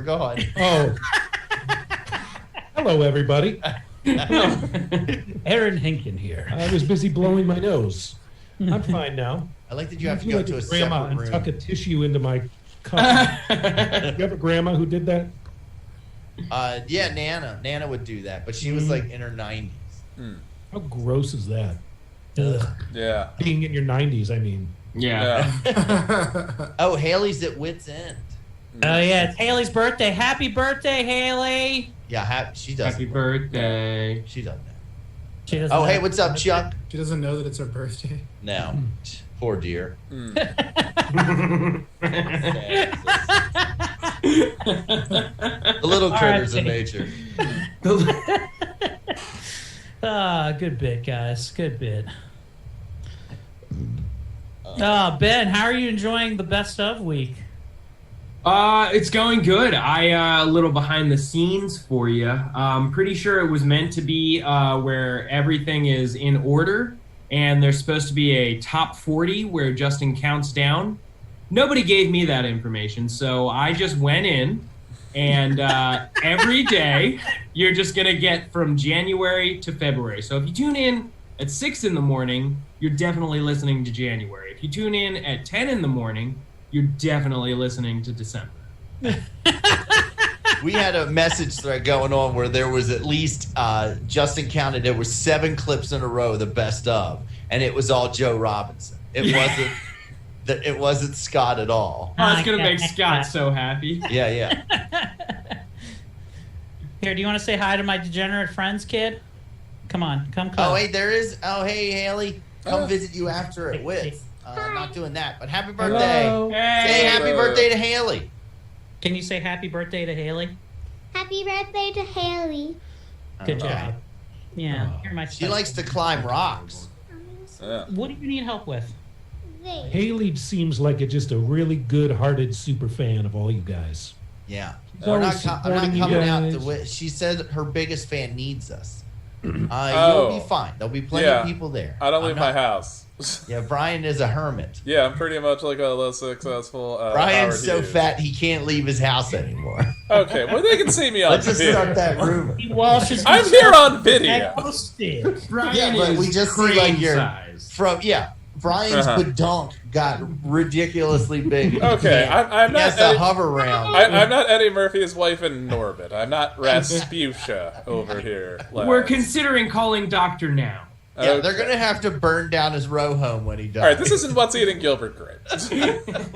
God. Oh. Hello, everybody. Aaron Hinkin here. I was busy blowing my nose. I'm fine now. I like that you have to go to a grandma separate and room. tuck a tissue into my cup. You have a grandma who did that? Yeah, Nana would do that, but she was like in her 90s. How gross is that? Ugh. Yeah. Being in your 90s, I mean. Yeah. Oh, Haley's at Wit's End. Oh yeah, it's Haley's birthday. Happy birthday, Haley. Yeah, she does. Happy birthday. She doesn't know. She doesn't Oh, know. hey, what's up, Chuck? She doesn't know that it's her birthday. No. Poor dear. The little critters of nature. Good bit, guys. Good bit. Ben, how are you enjoying the best of week? It's going good. A little behind the scenes for you. I'm pretty sure it was meant to be where everything is in order, and there's supposed to be a top 40 where Justin counts down. Nobody gave me that information, so I just went in, and every day you're just going to get from January to February. So if you tune in at 6 in the morning, you're definitely listening to January. If you tune in at 10 in the morning, you're definitely listening to December. We had a message thread going on where there was at least, Justin counted, there were 7 clips in a row, the best of, and it was all Joe Robinson. It wasn't Scott at all. Oh, it's going to make Scott so happy. Yeah. Here, do you want to say hi to my degenerate friends, kid? Come on, come close. Oh, hey, there is. Oh, hey, Haley. Come visit you after at Wits. Not doing that, but happy birthday. Hello. Say happy birthday to Haley. Can you say happy birthday to Haley? Happy birthday to Haley. Good job. Yeah, you're my She special. likes to climb rocks. Yeah. What do you need help with? Haley seems like just a really good-hearted super fan of all you guys. Yeah. She's I'm not always coming supporting you out to guys. Wits. She said her biggest fan needs us. You'll be fine. There'll be plenty of people there. I don't leave my house. Yeah, Brian is a hermit. Yeah, I'm pretty much like a less successful. Brian's Howard so Hughes. fat he can't leave his house anymore. Okay, well they can see me on Let's just video. start that rumor. I'm here on video. Brian Yeah, but we is just see crane like your size. Brian's badonk got ridiculously big. Okay, Yeah. I'm He not has to Eddie, hover around. I'm not Eddie Murphy's wife in Norbit. I'm not Rasputia over here. We're lads. considering calling Doctor now. Yeah, they're gonna have to burn down his row home when he dies. All right, this isn't what's eating Gilbert Grape.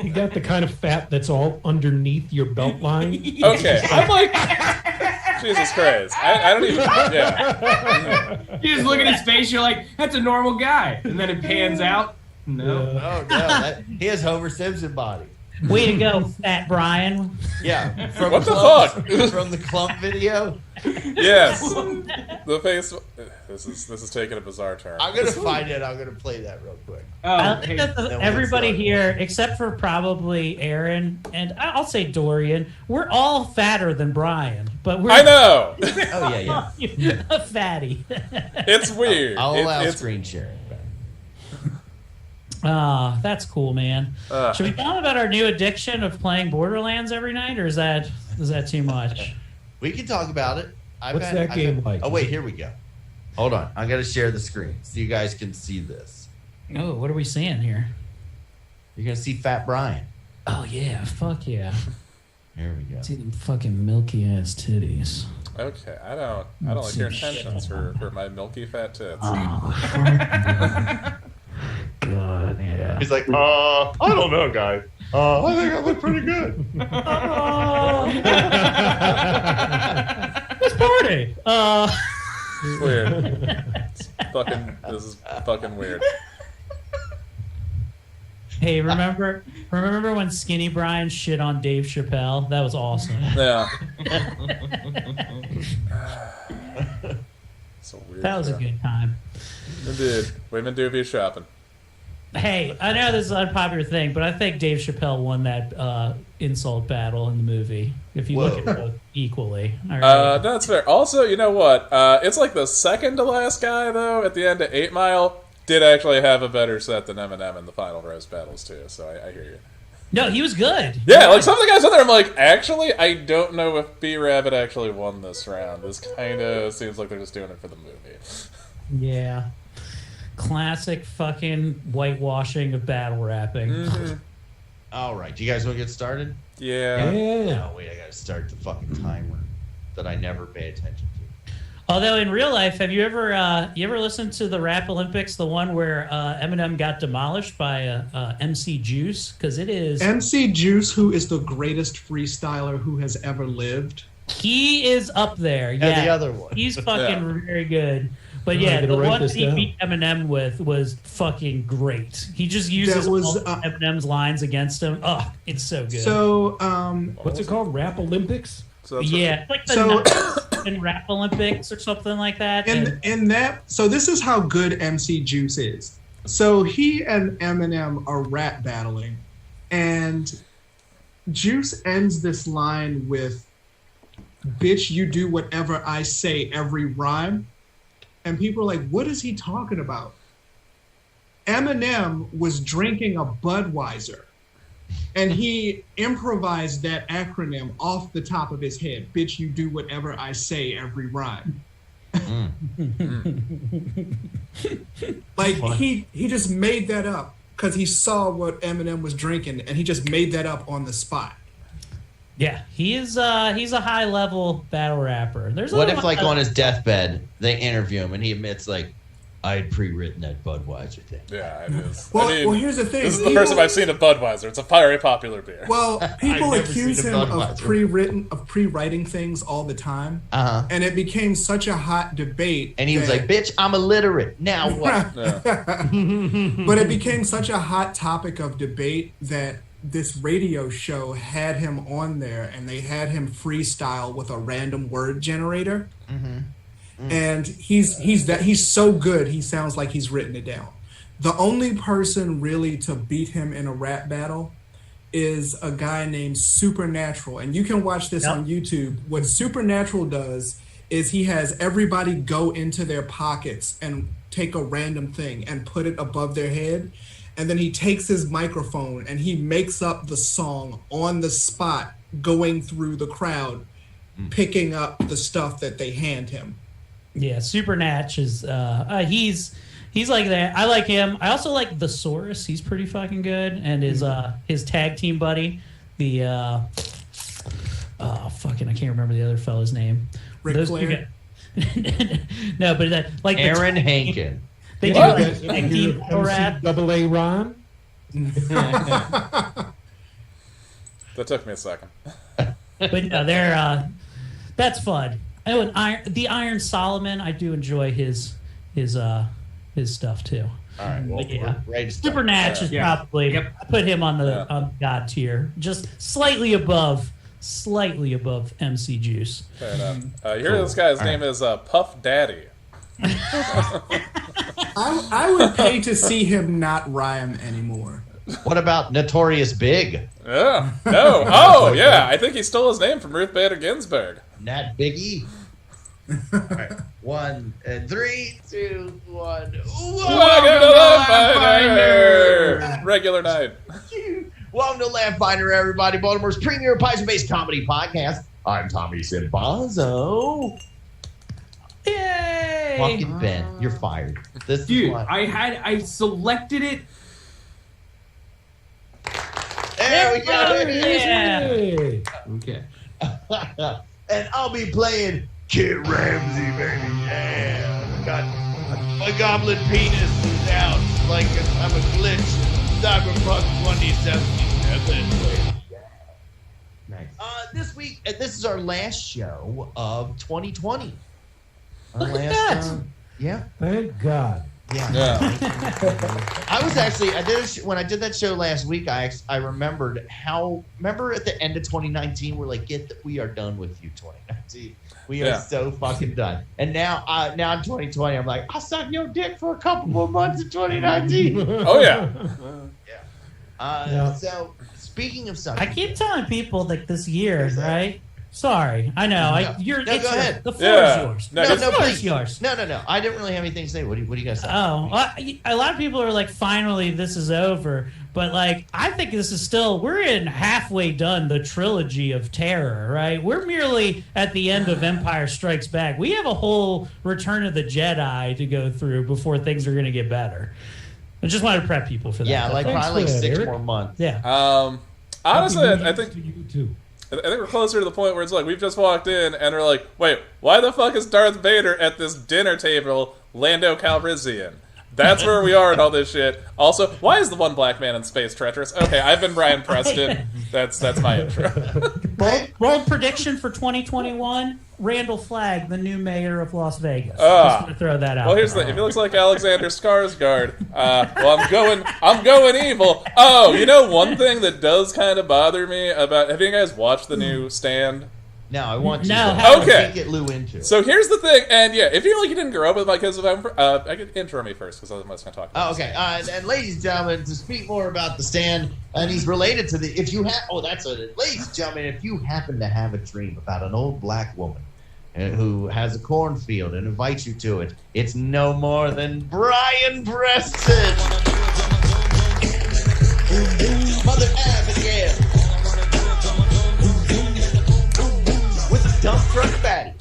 You got the kind of fat that's all underneath your belt line. Okay, I'm like, Jesus Christ, I don't even. Yeah. You just look at his face, you're like, that's a normal guy. And then it pans out. No. Oh no, he has Homer Simpson body. Way to go, fat Brian. Yeah, from What the Clump- fuck? From the Clump video. Yes. The face. This is taking a bizarre turn. I'm gonna find it. I'm gonna play that real quick. I Oh, think hey, that Then we'll everybody start. here, except for probably Aaron and I'll say Dorian, we're all fatter than Brian, but we're I know. Oh yeah. a fatty. It's weird. I'll allow it's screen sharing. That's cool, man. Should we talk about our new addiction of playing Borderlands every night, or is that too much? We can talk about it. What's that game like? Oh wait, here we go. Hold on, I gotta share the screen so you guys can see this. Oh, what are we seeing here? You're gonna see Fat Brian. Oh yeah, fuck yeah. Here we go. See them fucking milky ass titties. Okay, I don't like your intentions for my milky fat tits. Oh, God, yeah. He's like, I don't know, guys. I think I look pretty good. Let's party. It's weird. This is fucking weird. Hey, remember when Skinny Brian shit on Dave Chappelle? That was awesome. Yeah. It's a weird That was a show. good time. Indeed. Women do be shopping. Hey, I know this is an unpopular thing, but I think Dave Chappelle won that insult battle in the movie. If you look at both equally. All right. That's fair. Also, you know what? It's like the second to last guy, though, at the end of 8 Mile, did actually have a better set than Eminem in the final roast battles, too. So I hear you. No, he was good. Yeah, like some of the guys out there, I'm like, actually, I don't know if B-Rabbit actually won this round. This kind of seems like they're just doing it for the movie. Yeah. Classic fucking whitewashing of battle rapping. Mm-hmm. All right, do you guys want to get started? Yeah. No, wait, I gotta start the fucking timer that I never pay attention to. Although in real life, have you ever listened to the Rap Olympics, the one where Eminem got demolished by MC Juice? Because it is MC Juice, who is the greatest freestyler who has ever lived. he is up there. Yeah, Yeah, the other one. He's fucking very good. But I'm yeah, gonna the write one this he down. beat Eminem with was fucking great. He just uses That was, all of Eminem's lines against him. Oh, it's so good. So, What's it called? Rap Olympics? So that's yeah, like the So- in Rap Olympics or something like that. in that, so this is how good MC Juice is. So he and Eminem are rap battling, and Juice ends this line with, "Bitch, you do whatever I say every rhyme." And people are like, what is he talking about? Eminem was drinking a Budweiser, and he improvised that acronym off the top of his head. Bitch, you do whatever I say every rhyme. Like he just made that up because he saw what Eminem was drinking, and he just made that up on the spot. Yeah, he's a high level battle rapper. There's What if, like, on his deathbed, they interview him and he admits, like, I had pre-written that Budweiser thing. Yeah, it is. Well, I mean, well, here's the thing. this is the first time I've seen a Budweiser. It's a very popular beer. Well, people I've never accuse seen him a of Budweiser. pre-writing things all the time, Uh-huh. and it became such a hot debate. And he was like, bitch, I'm illiterate. Now what? But it became such a hot topic of debate that this radio show had him on there, and they had him freestyle with a random word generator. And he's so good, he sounds like he's written it down. The only person really to beat him in a rap battle is a guy named Supernatural, and you can watch this on YouTube. What Supernatural does is he has everybody go into their pockets and take a random thing and put it above their head, and then he takes his microphone and he makes up the song on the spot, going through the crowd, picking up the stuff that they hand him. Yeah, Supernatch is he's like that. I like him. I also like the Saurus. He's pretty fucking good, and his tag team buddy, the fucking I can't remember the other fella's name. Ric Flair? No, but that like Aaron Hankin. They do like tag team battle rap. NCAA Ron? That took me a second. But no, they're that's fun. Oh, and the Iron Solomon, I do enjoy his stuff too. All right, well, But yeah, we're ready to start. Supernatch is probably I put him on the on God tier, just slightly above MC Juice. Fair enough. You hear this guy's name is Puff Daddy. I would pay to see him not rhyme anymore. What about Notorious Big? Yeah. No. Oh, yeah. I think he stole his name from Ruth Bader Ginsburg. Nat Biggie? All right. 1 and 3, 2, 1. Welcome to Laughfinder! Regular night. Welcome to Laughfinder, everybody. Baltimore's premier Paisley-based comedy podcast. I'm Tommy Simbazo. Yay! Fucking Ben, you're fired. This Dude, is why. I selected it. There we go. Yeah. Hey. Okay. And I'll be playing Kid Ramsey, baby. Yeah. Got my goblin penis is out like I'm a glitch. Cyberpunk 2077. Nice. This week, this is our last show of 2020. Look at that. Yeah. Thank God. Yeah. I was actually when I did that show last week. I remembered remember at the end of 2019 we're like, we are done with you 2019. We are so fucking done. And now in 2020 I'm like, I'll suck your dick for a couple more months in 2019. Oh, yeah. So speaking of sucking, I keep telling people like this year, right? Sorry, I know. Go ahead. The floor is yours. No, the no, floor please. is yours. No. I didn't really have anything to say. What do you guys say? Oh, a lot of people are like, finally, this is over. But like, I think this is still, we're in halfway done the trilogy of terror, right? We're merely at the end of Empire Strikes Back. We have a whole Return of the Jedi to go through before things are going to get better. I just wanted to prep people for that. Yeah, like Thanks probably for that, 6 Eric. more months. Yeah. Honestly, Happy New I Year think to you too. we're closer to the point where it's like we've just walked in and we're like, wait, why the fuck is Darth Vader at this dinner table, Lando Calrissian? That's where we are in all this shit. Also, why is the one black man in space treacherous? Okay, I've been Brian Preston. That's my intro. Bold prediction for 2021: Randall Flagg, the new mayor of Las Vegas. Just want to throw that out. Well, here's the thing. If he looks like Alexander Skarsgård, well, I'm going evil. Oh, you know one thing that does kind of bother me about. Have you guys watched the new Stand? No, I want to. No, but I okay. can't get Lou into it. So here's the thing, and yeah, if you didn't grow up with my kids, I could intro me first because I'm just gonna talk. About okay. And ladies and gentlemen, to speak more about the Stand, and he's related to the. If you have, ladies and gentlemen, if you happen to have a dream about an old black woman who has a cornfield and invites you to it, it's no more than Brian Preston, Mother Abigail, with a dump truck fatty.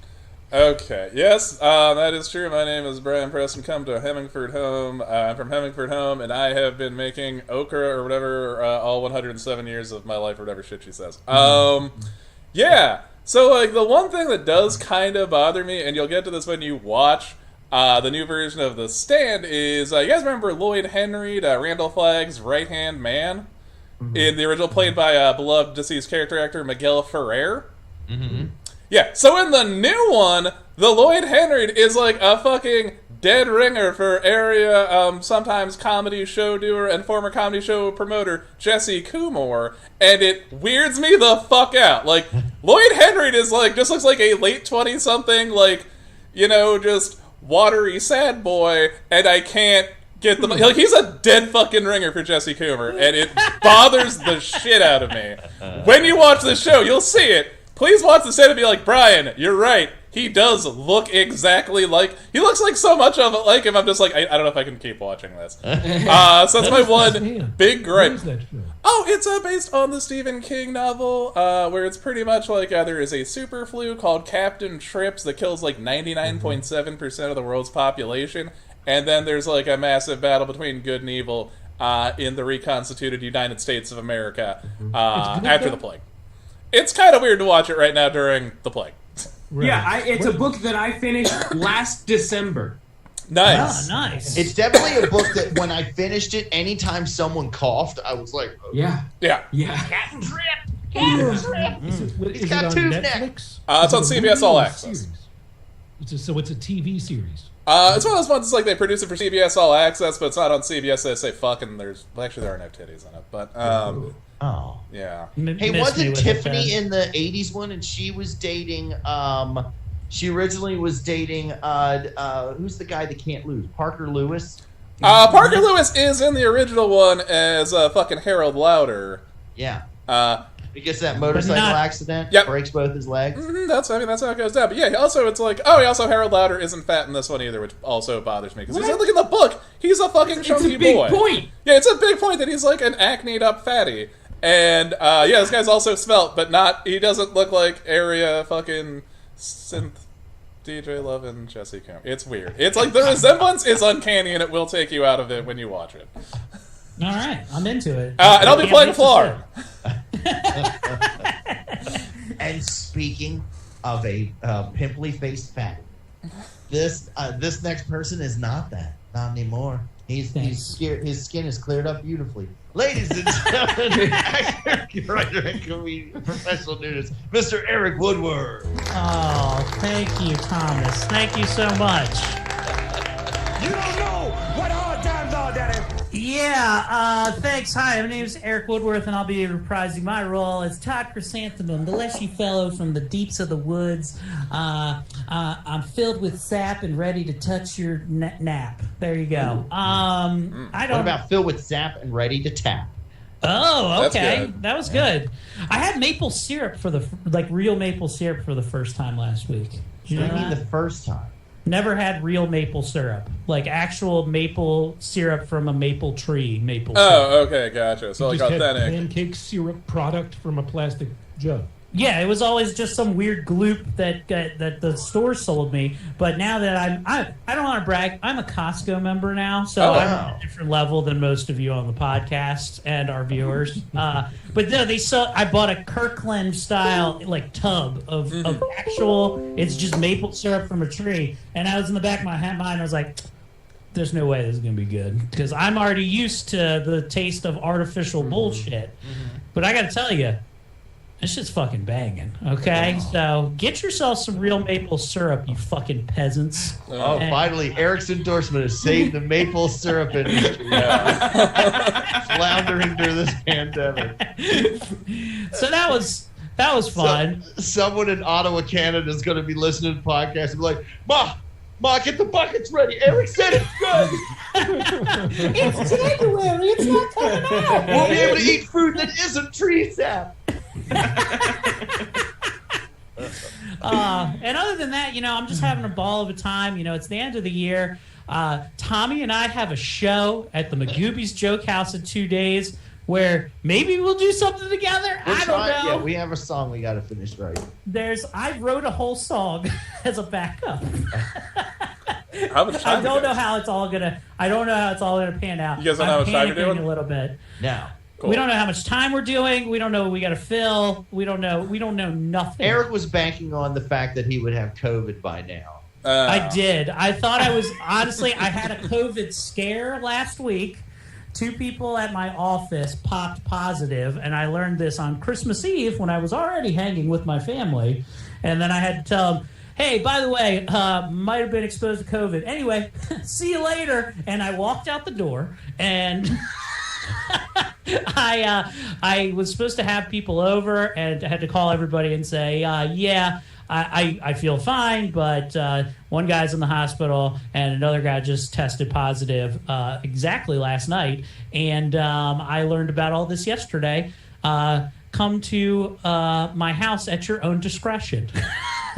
Okay, yes, that is true. My name is Brian Preston. Come to Hemingford Home. I'm from Hemingford Home, and I have been making okra or whatever all 107 years of my life, or whatever shit she says. Yeah. So, like, the one thing that does kind of bother me, and you'll get to this when you watch the new version of The Stand, is you guys remember Lloyd Henry, Randall Flagg's right-hand man? In the original, played by beloved deceased character actor Miguel Ferrer? Mm-hmm. Yeah, so in the new one, the Lloyd Henry is like a fucking dead ringer for area, sometimes comedy show doer and former comedy show promoter Jesse Kumor, and it weirds me the fuck out. Like, Lloyd Henry is like, just looks like a late 20-something, like, you know, just watery sad boy, and I can't get the, like, he's a dead fucking ringer for Jesse Kumor, and it bothers the shit out of me. When you watch this show, you'll see it. Please watch the set and be like, Brian, you're right. He does look exactly like... He looks like so much of it like him. I'm just like, I don't know if I can keep watching this. So that's my one big gripe. Oh, it's based on the Stephen King novel, where it's pretty much like there is a super flu called Captain Trips that kills like 99.7% of the world's population. And then there's like a massive battle between good and evil in the reconstituted United States of America after the plague. It's kind of weird to watch it right now during the plague. Right. Yeah, it's a book that I finished last December. Nice. Oh, nice. It's definitely a book that when I finished it, anytime someone coughed, I was like, oh. Yeah. Captain Trip. Is it on Netflix? It's on CBS All Access. So it's a TV series. It's one of those ones. It's like they produce it for CBS All Access, but it's not on CBS. They say fuck, and there are no titties in it. But yeah. Hey, wasn't Tiffany in the '80s one, and she was dating? She originally was dating. Who's the guy that can't lose? Parker Lewis. Parker Lewis is in the original one as fucking Harold Lauder. Yeah. Because that motorcycle accident breaks both his legs. Mm-hmm, that's how it goes down. But yeah, also it's like, also Harold Lauder isn't fat in this one either, which also bothers me. Because he's look in the book, he's a fucking chunky boy. It's a big point. Yeah, it's a big point that he's like an acneed up fatty. And this guy's also svelte, but he doesn't look like area fucking synth DJ loving Jesse Kumor. It's weird. It's like the resemblance is uncanny, and it will take you out of it when you watch it. All right, I'm into it. And I'll be playing Flarn. And speaking of a pimply-faced fatty, this next person is not that. Not anymore. His skin is cleared up beautifully. Ladies and gentlemen, actor, writer, and comedian, professional nudist, Mr. Eric Woodward. Oh, thank you, Thomas. Thank you so much. You don't know what hard times are, Daddy. Yeah, thanks. Hi, my name is Eric Woodworth, and I'll be reprising my role as Todd Chrysanthemum, the leshy fellow from the deeps of the woods. I'm filled with sap and ready to touch your nap. There you go. What about filled with sap and ready to tap? Oh, That's okay. good. That was good. I had maple syrup real maple syrup for the first time last week. Did you know I mean, that? the first time. Never had real maple syrup, like actual maple syrup from a maple tree. Maple syrup. Oh, okay, gotcha. So like Just had authentic. pancake syrup product from a plastic jug. Yeah, it was always just some weird gloop that the store sold me. But now that I don't want to brag, I'm a Costco member now, so I'm on a different level than most of you on the podcast and our viewers. But no, I bought a Kirkland style like tub of actual. It's just maple syrup from a tree, and I was in the back of my mind. I was like, there's no way this is gonna be good because I'm already used to the taste of artificial bullshit. But I got to tell you. This shit's fucking banging, okay? So get yourself some real maple syrup, you fucking peasants. Oh, finally, Eric's endorsement has saved the maple syrup industry. Floundering through this pandemic. So that was fun. Someone in Ottawa, Canada is going to be listening to the podcast and be like, Ma, get the buckets ready. Eric said it's good. It's January. It's not coming out. We'll be able to eat food that isn't tree sap. And other than that, I'm just having a ball of a time. It's the end of the year. Tommy and I have a show at the Magoobies Joke House in 2 days where maybe we'll do something together. I don't know. Yeah, we have a song we got to finish right. I wrote a whole song as a backup. How much time? I don't know how it's all gonna pan out. You guys don't know how much time you're doing? A little bit. Now. Cool. We don't know how much time we're doing. We don't know what we got to fill. We don't know nothing. Eric was banking on the fact that he would have COVID by now. I did. I thought I was honestly. I had a COVID scare last week. 2 people at my office popped positive, and I learned this on Christmas Eve when I was already hanging with my family, and then I had to tell them, hey, by the way, might have been exposed to COVID. Anyway, see you later. And I walked out the door, and I was supposed to have people over, and I had to call everybody and say, I feel fine, but one guy's in the hospital, and another guy just tested positive exactly last night. And I learned about all this yesterday. Come to my house at your own discretion.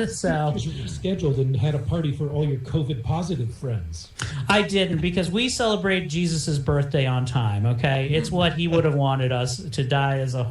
So you scheduled and had a party for all your COVID positive friends. I didn't, because we celebrate Jesus' birthday on time, okay? It's what he would have wanted us to die as a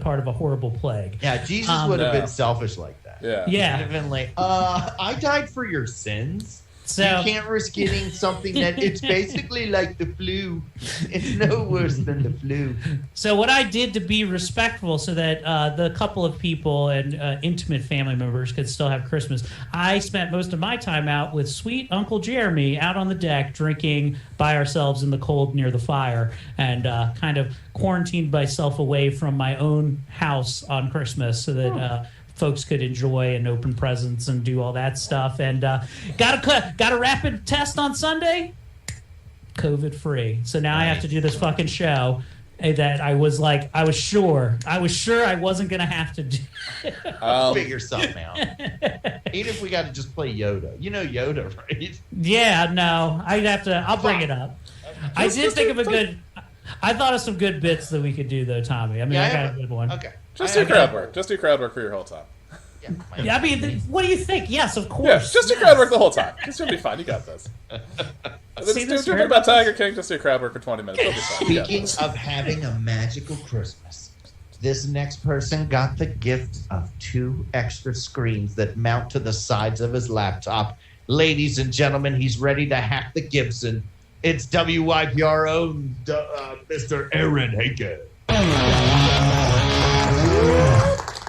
part of a horrible plague. Yeah, Jesus would have been selfish like that. Yeah. He would have been like, I died for your sins. So you can't risk getting something that it's basically like the flu. It's no worse than the flu. So what I did to be respectful so that the couple of people and intimate family members could still have Christmas, I spent most of my time out with sweet Uncle Jeremy out on the deck drinking by ourselves in the cold near the fire, and kind of quarantined myself away from my own house on Christmas so that folks could enjoy and open presents and do all that stuff. And got a rapid test on Sunday, COVID free. So now I have to do this fucking show that I was sure I wasn't gonna have to do. Figure something out. Even if we got to just play Yoda, you know Yoda, right? Yeah, no, I'll bring it up. I did think of a good. I thought of some good bits that we could do though, Tommy. I mean, I got a good one. Okay. Just do crowd work. Just do crowd work for your whole time. Yeah, I mean, what do you think? Yes, of course. Yeah, just do crowd work the whole time. It's gonna be fine. You got this. Do about Tiger King. Just do crowd work for 20 minutes. It'll be fine. Speaking of having a magical Christmas, this next person got the gift of 2 extra screens that mount to the sides of his laptop. Ladies and gentlemen, he's ready to hack the Gibson. It's WYPRO, Mr. Aaron Haken.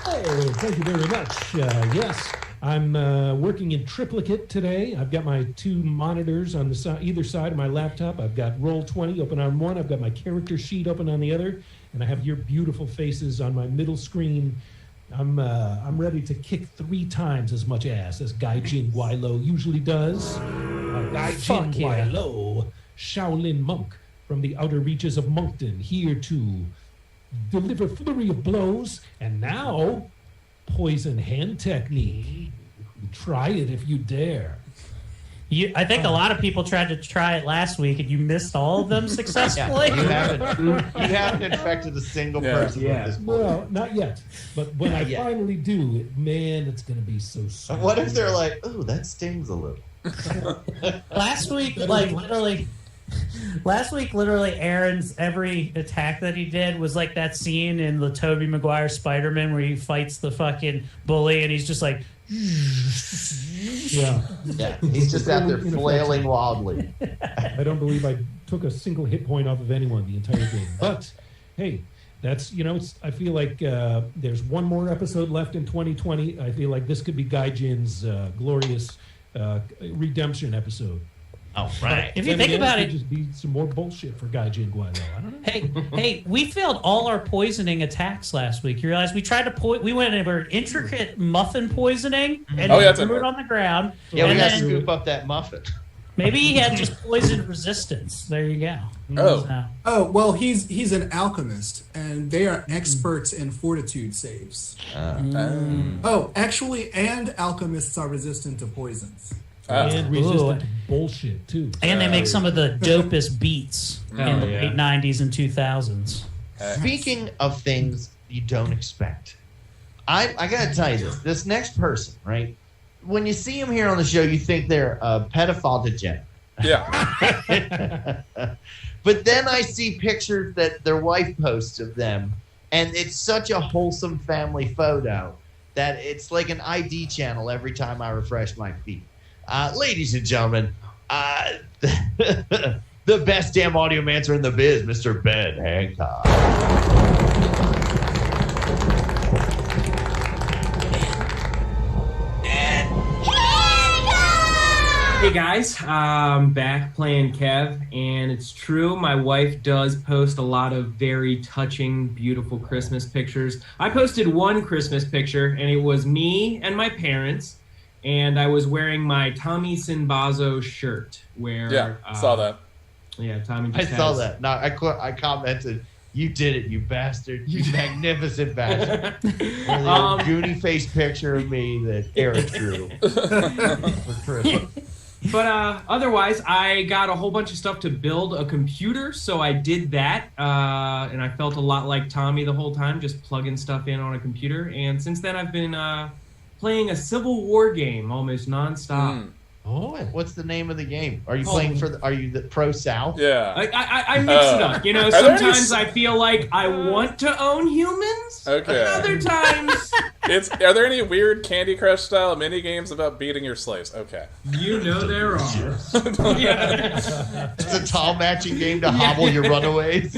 Hey, thank you very much. Yes, I'm working in triplicate today. I've got my 2 monitors on the either side of my laptop. I've got Roll20 open on one. I've got my character sheet open on the other, and I have your beautiful faces on my middle screen. I'm ready to kick 3 times as much ass as Gaijin Guilo usually does. Gaijin Guilo, Shaolin monk from the outer reaches of Moncton, here to deliver flurry of blows, and now poison hand technique. Try it if you dare. I think a lot of people tried to try it last week, and you missed all of them successfully. Yeah, you haven't infected a single person with this point. Well, not yet. But when I finally do, man, it's going to be so sweet. What if they're like, "Ooh, that stings a little"? Last week, literally, Aaron's every attack that he did was like that scene in the Tobey Maguire Spider-Man where he fights the fucking bully, and he's just like. Yeah, he's just out there flailing wildly. I don't believe I took a single hit point off of anyone the entire game. But hey, that's I feel like there's one more episode left in 2020. I feel like this could be Gaijin's glorious redemption episode. Oh, right. If you think about it, just be some more bullshit for Gaijin Guaido. I don't know. Hey, we failed all our poisoning attacks last week. You realize we tried to we went over intricate muffin poisoning and threw it on the ground. Yeah, we got to scoop up that muffin. Maybe he had just poison resistance. There you go. Oh, well, he's an alchemist, and they are experts in fortitude saves. Oh, actually, and alchemists are resistant to poisons. And resistant to bullshit, too. And they make some of the dopest beats in the late 90s and 2000s. Speaking of things you don't expect, I got to tell you this next person, right? When you see them here on the show, you think they're a pedophile degenerate. Yeah. But then I see pictures that their wife posts of them, and it's such a wholesome family photo that it's like an ID channel every time I refresh my feed. Ladies and gentlemen, the best damn audiomancer in the biz, Mr. Ben Hancock. Hey guys, I'm back playing Kev, and it's true, my wife does post a lot of very touching, beautiful Christmas pictures. I posted one Christmas picture, and it was me and my parents. And I was wearing my Tommy Sinbazo shirt. Saw that. Yeah, Tommy. Saw that. No, I commented, "You did it, you bastard! You magnificent bastard!" With a goony face picture of me that Eric drew for Christmas. But otherwise, I got a whole bunch of stuff to build a computer, so I did that, and I felt a lot like Tommy the whole time, just plugging stuff in on a computer. And since then, I've been playing a Civil War game almost nonstop. Oh, what's the name of the game? Are you playing are you the Pro South? Yeah. I mix it up. Sometimes I feel like I want to own humans. Okay. Other times... Are there any weird Candy Crush style mini games about beating your slaves? Okay. There are. It's a tall matching game to hobble your runaways.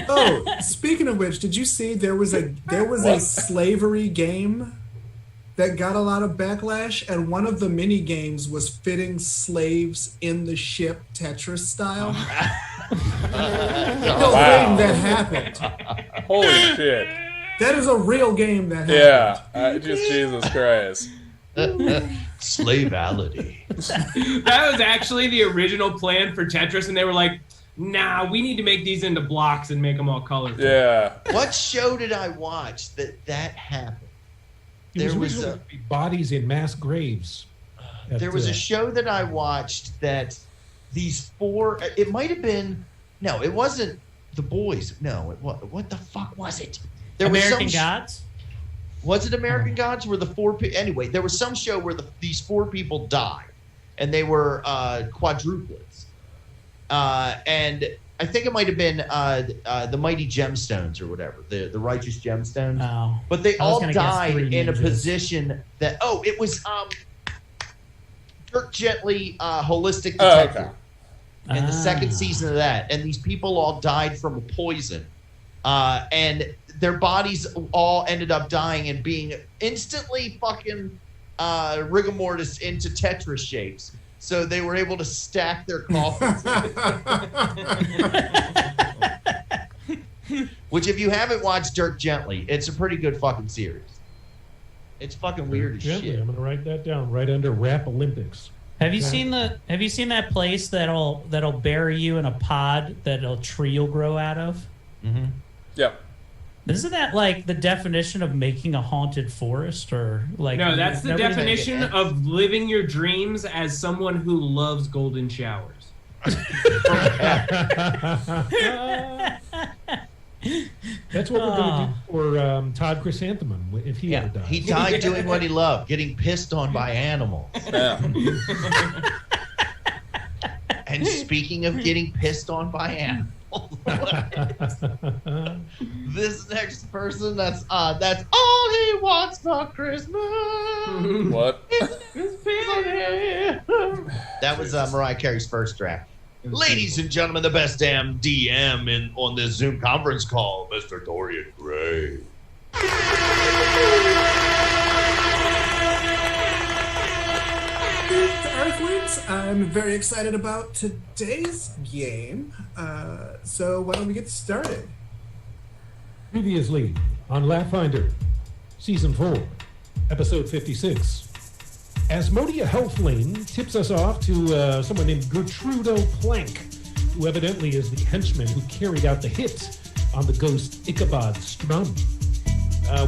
Oh, speaking of which, did you see there was a slavery game that got a lot of backlash, and one of the mini games was fitting slaves in the ship Tetris style. Real thing that happened. Holy shit. That is a real game that happened. Yeah, just Jesus Christ. Slaveality. That was actually the original plan for Tetris, and they were like, nah, we need to make these into blocks and make them all colorful. Yeah. What show did I watch that happened? There was bodies in mass graves. There was a show that I watched that these four. It might have been. No, it wasn't The Boys. No, what the fuck was it? American Gods. Was it American Gods? Were the four? Anyway, there was some show where these four people died, and they were quadruplets. And I think it might have been the Mighty Gemstones or whatever, the Righteous Gemstones. Oh. But they all died in a position that it was Dirk Gently, Holistic Detective, and the second season of that. And these people all died from a poison, and their bodies all ended up dying and being instantly fucking rigor mortis into Tetris shapes. So they were able to stack their coffins. Which, if you haven't watched Dirk Gently, it's a pretty good fucking series. It's fucking weird as shit. I'm gonna write that down right under Rap Olympics. Have you seen that place that'll bury you in a pod that a tree will grow out of? Mm-hmm. Yep. Isn't that like the definition of making a haunted forest, or like? No, that's the nobody- definition of living your dreams as someone who loves golden showers. That's what we're going to do for Todd Chrysanthemum if he ever dies. He died doing what he loved, getting pissed on by animals. Yeah. And speaking of getting pissed on by animals, this next person, that's all he wants for Christmas. What? That was Mariah Carey's first draft. Ladies and gentlemen, the best damn DM on this Zoom conference call, Mr. Dorian Gray. Earthlings, I'm very excited about today's game. So why don't we get started? Previously on Laughfinder, Season 4, Episode 56. Asmodia Helfling tips us off to someone named Gertrudo Plank, who evidently is the henchman who carried out the hit on the ghost Ichabod Strum.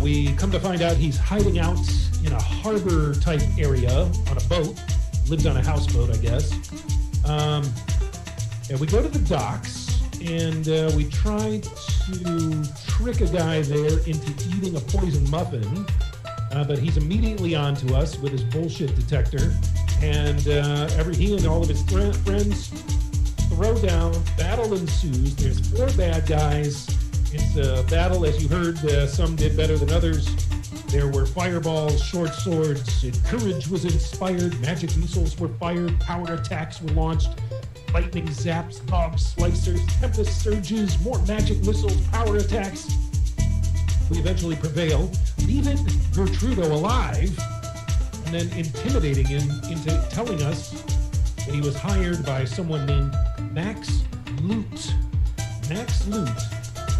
We come to find out he's hiding out in a harbor-type area on a boat. Lives on a houseboat, I guess. And we go to the docks, and we try to trick a guy there into eating a poison muffin. But he's immediately on to us with his bullshit detector, and he and all of his friends throw down. Battle ensues. There's 4 bad guys. It's a battle, as you heard. Some did better than others. There were fireballs, short swords. Courage was inspired. Magic missiles were fired. Power attacks were launched. Lightning zaps, dog slicers, tempest surges, more magic missiles, power attacks. We eventually prevail, leaving Gertrudo alive, and then intimidating him into telling us that he was hired by someone named Max Loot. Max Loot,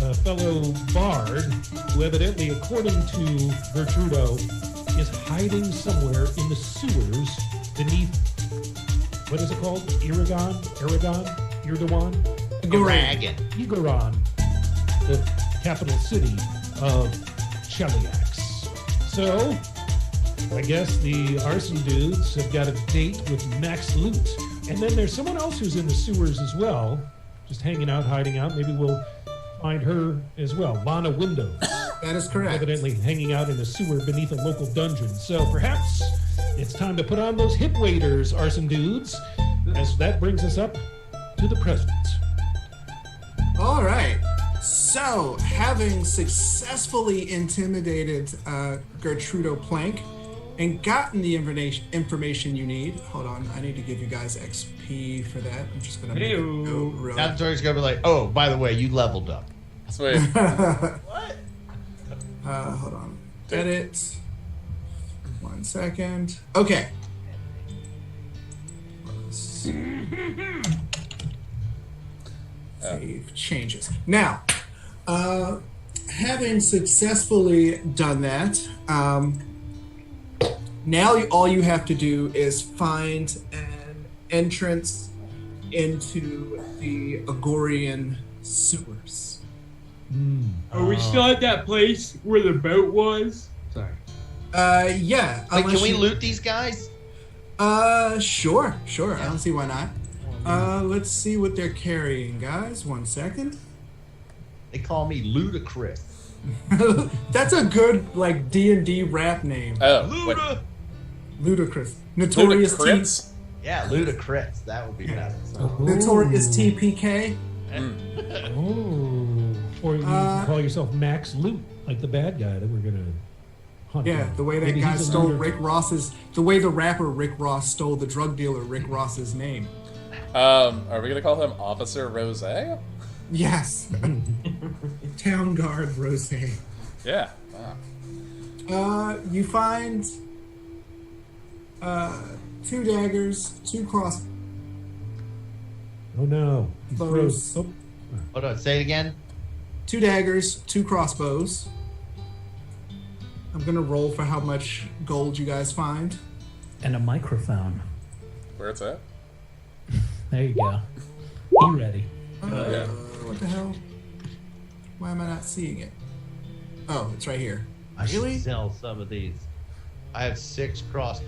a fellow bard, who evidently, according to Gertrudo, is hiding somewhere in the sewers beneath, what is it called? Eragon? Erdogan? Egoran, the capital city of Cheliax. So, I guess the Arson Dudes have got a date with Max Loot. And then there's someone else who's in the sewers as well, just hanging out, hiding out. Maybe we'll find her as well. Lana Windows. That is correct. Evidently hanging out in a sewer beneath a local dungeon. So perhaps it's time to put on those hip waders, Arson Dudes, as that brings us up to the present. All right. So, having successfully intimidated Gertrudo Plank and gotten the information you need, hold on, I need to give you guys XP for that. I'm just going to make it go real. Now Tori's going to be like, oh, by the way, you leveled up. Sweet. What? Hold on. Edit. 1 second. Okay. Save changes. Now, having successfully done that, now all you have to do is find an entrance into the Agorian sewers. Are we still at that place where the boat was? Sorry. Yeah. Like, can we loot these guys? Sure. I don't see why not. Let's see what they're carrying, guys. 1 second. They call me Ludacris. That's a good, like, D&D rap name. Oh, Luda. Ludacris. Notorious Ludacris? Yeah, Ludacris. That would be better. Notorious TPK. Oh. Or you can call yourself Max Loot, like the bad guy that we're going to hunt. Yeah, down. the way that Maybe guy he's a stole looter. Rick Ross's, the way the rapper Rick Ross stole the drug dealer Rick Ross's name. Are we gonna call him Officer Rose? Yes. Town Guard Rose. Yeah. Wow. You find 2 daggers, 2 crossbows. Oh no. He throws. Oh. Hold on, say it again. 2 daggers, 2 crossbows. I'm gonna roll for how much gold you guys find. And a microphone. Where it's at? There you go. Be ready. Yeah. What the hell? Why am I not seeing it? Oh, it's right here. I should Really? sell some of these. I have 6 crossed.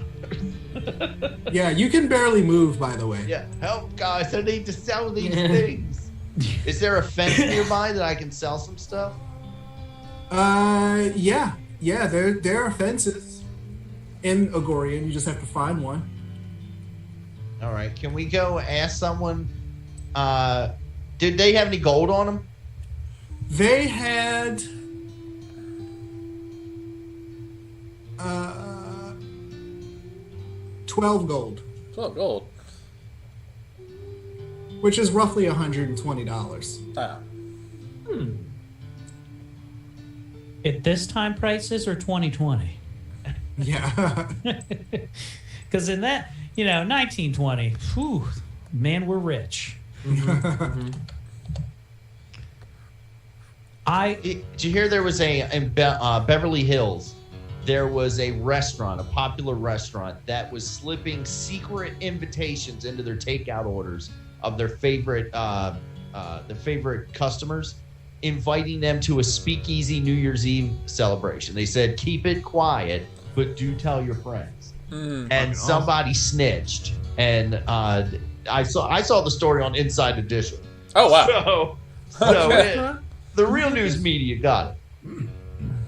Yeah, you can barely move, by the way. Yeah, help, guys! I need to sell these things. Is there a fence nearby that I can sell some stuff? Yeah. There are fences in Agorian. You just have to find one. All right, can we go ask someone? Did they have any gold on them? They had 12 gold, 12 gold. which is roughly $120. Ah. At this time prices or 2020? Yeah. Because in that, 1920, whew, man, we're rich. Did you hear there was in Beverly Hills? There was a restaurant, a popular restaurant, that was slipping secret invitations into their takeout orders of their favorite customers, inviting them to a speakeasy New Year's Eve celebration. They said, keep it quiet, but do tell your friends. And somebody snitched. And I saw the story on Inside Edition. Oh, wow. So the real news media got it.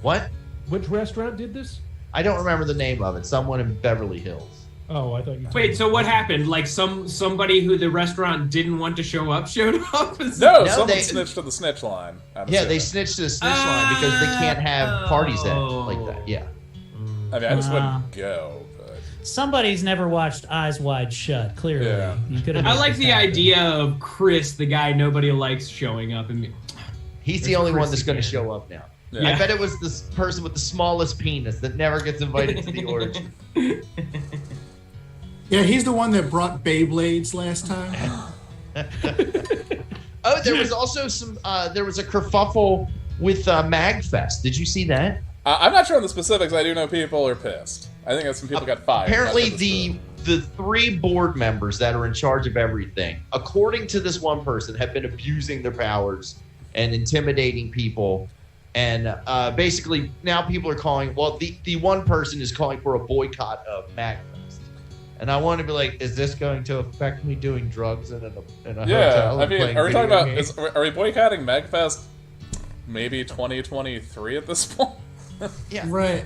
What? Which restaurant did this? I don't remember the name of it. Someone in Beverly Hills. Oh, I thought you. Wait, so what happened? Like somebody who the restaurant didn't want to show up showed up? No, someone snitched to the snitch line. They snitched to the snitch line because they can't have parties at like that. Yeah. I mean, I just wouldn't go. But... Somebody's never watched Eyes Wide Shut, clearly. Yeah. You could have I like the idea of Chris, the guy nobody likes, showing up. And he's the only one that's going to show up now. Yeah. I bet it was this person with the smallest penis that never gets invited to the origin. Yeah, he's the one that brought Beyblades last time. Oh, there was also there was a kerfuffle with MagFest. Did you see that? I'm not sure on the specifics. I do know people are pissed. I think that some people got fired. Apparently, the 3 board members that are in charge of everything, according to this one person, have been abusing their powers and intimidating people. And basically, now people are calling. Well, the one person is calling for a boycott of MagFest. And I want to be like, is this going to affect me doing drugs in a hotel? I mean, are we talking about? Are we boycotting MagFest? Maybe 2023 at this point. Yeah. Right.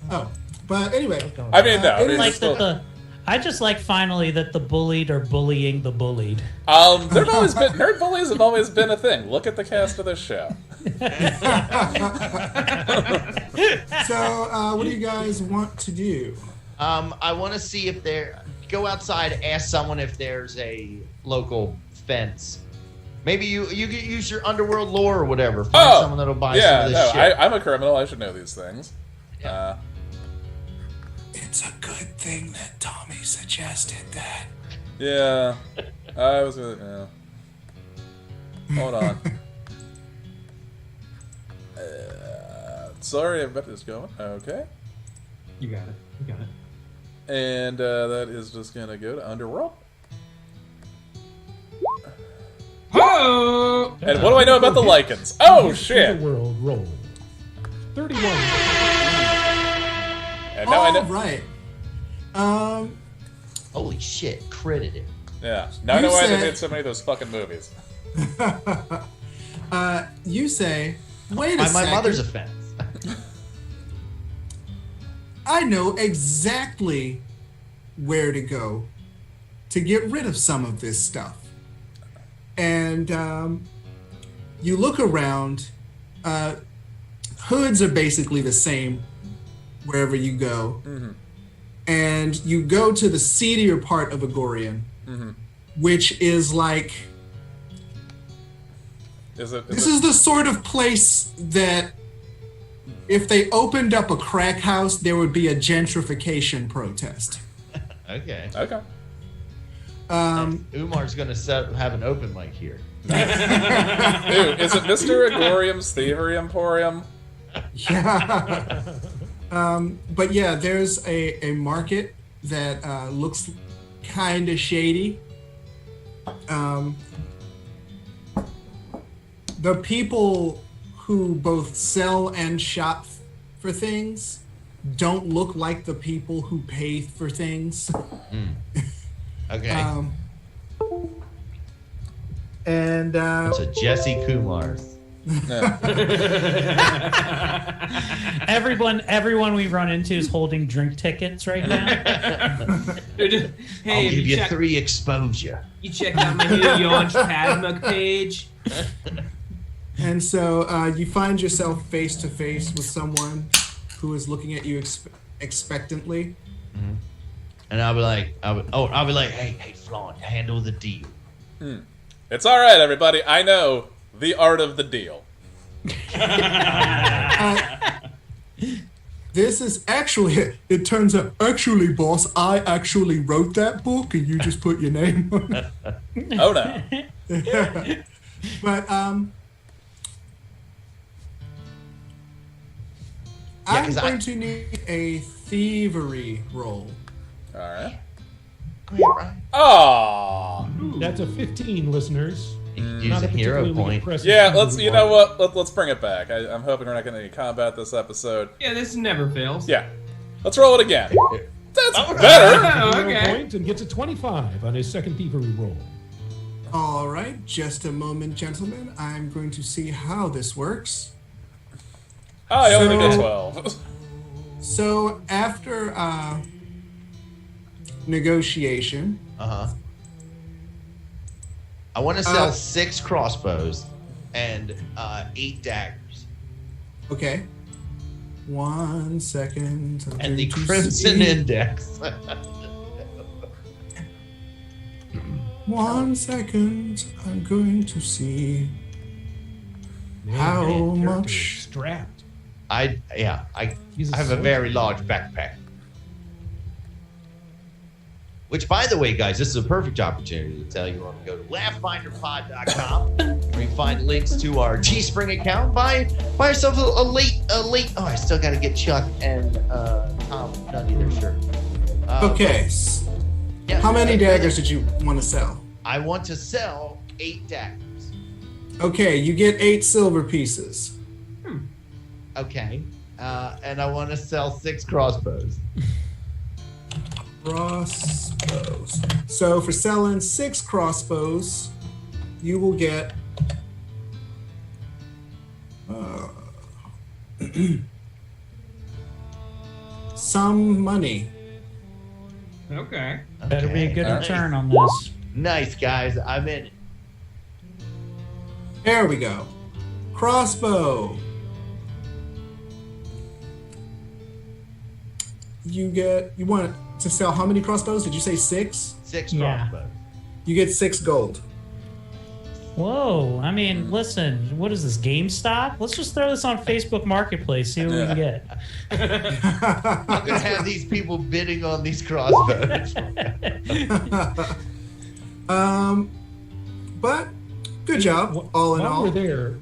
Oh, but anyway. I mean, no. I just like finally that the bullied are bullying the bullied. There've always been nerd bullies have always been a thing. Look at the cast of this show. So, what do you guys want to do? I want to see if go outside, ask someone if there's a local fence. Maybe you could use your underworld lore or whatever. Find someone that'll buy some of this shit. I'm a criminal. I should know these things. Yeah. It's a good thing that Tommy suggested that. Yeah. I was gonna. Yeah. Hold on. Sorry, I bet it's going. Okay. You got it. And that is just gonna go to Underworld. Oh! And what do I know about the lichens? Oh shit! World roll 31. And now I know. Right. Holy shit! Critted it. Yeah. Now I know why they made so many of those fucking movies. You say, wait a second. My mother's offense. I know exactly where to go to get rid of some of this stuff. And you look around, hoods are basically the same wherever you go. Mm-hmm. And you go to the seedier part of Agorian, which is like... This is the sort of place that if they opened up a crack house, there would be a gentrification protest. Okay. Umar's going to have an open mic here. Dude, is it Mr. Agorium's Thievery Emporium? Yeah. But yeah, there's a market that looks kind of shady. The people who both sell and shop for things don't look like the people who pay for things. Okay. And So Jesse Kumar. Everyone we run into is holding drink tickets right now. Hey, I'll give you 3 exposure. You check out my new Yaunch Padmuck page. And so you find yourself face to face with someone who is looking at you expectantly. Mm-hmm. And I'll be like, hey, Flan, handle the deal. It's all right, everybody. I know the art of the deal. This is actually, it turns out, actually, boss, I actually wrote that book and you just put your name on it. Oh, no. But, I'm going to need a thievery roll. All right. Aww. That's a 15, listeners. Use Not a hero particularly point. impressive Yeah, thievery you know roll. what? Let's bring it back. I'm hoping we're not going to combat this episode. Yeah, this never fails. Yeah. Let's roll it again. That's Oh, better. Hero okay. point and gets a 25 on his second thievery roll. All right, just a moment, gentlemen. I'm going to see how this works. Oh, I only So- did 12. So after negotiation, I want to sell 6 crossbows and 8 daggers. okay. 1 second. I'm And the going to Crimson see. Index. 1 second. I'm going to see how Man, character much. is strapped. I He's a have a soldier. very large backpack. Which, by the way, guys, this is a perfect opportunity to tell you all to go to laughfinderpod.com where you can find links to our Teespring account. Buy yourself a late. Oh, I still got to get Chuck and Tom Nutty their shirt. Okay. Yeah, How many daggers did you want to sell? I want to sell 8 daggers. Okay, you get 8 silver pieces. Okay. And I want to sell 6 crossbows. Crossbows. So for selling 6 crossbows, you will get some money. Okay. Better be a good Okay. return on this. Nice, guys. I'm in it. There we go. Crossbow. You want to sell how many crossbows? Did you say 6? 6 Yeah. crossbows. You get 6 gold. Whoa. I mean, listen, what is this, GameStop? Let's just throw this on Facebook Marketplace, see what we can get. I'm going to have these people bidding on these crossbows. But good job, all in While all. we're there,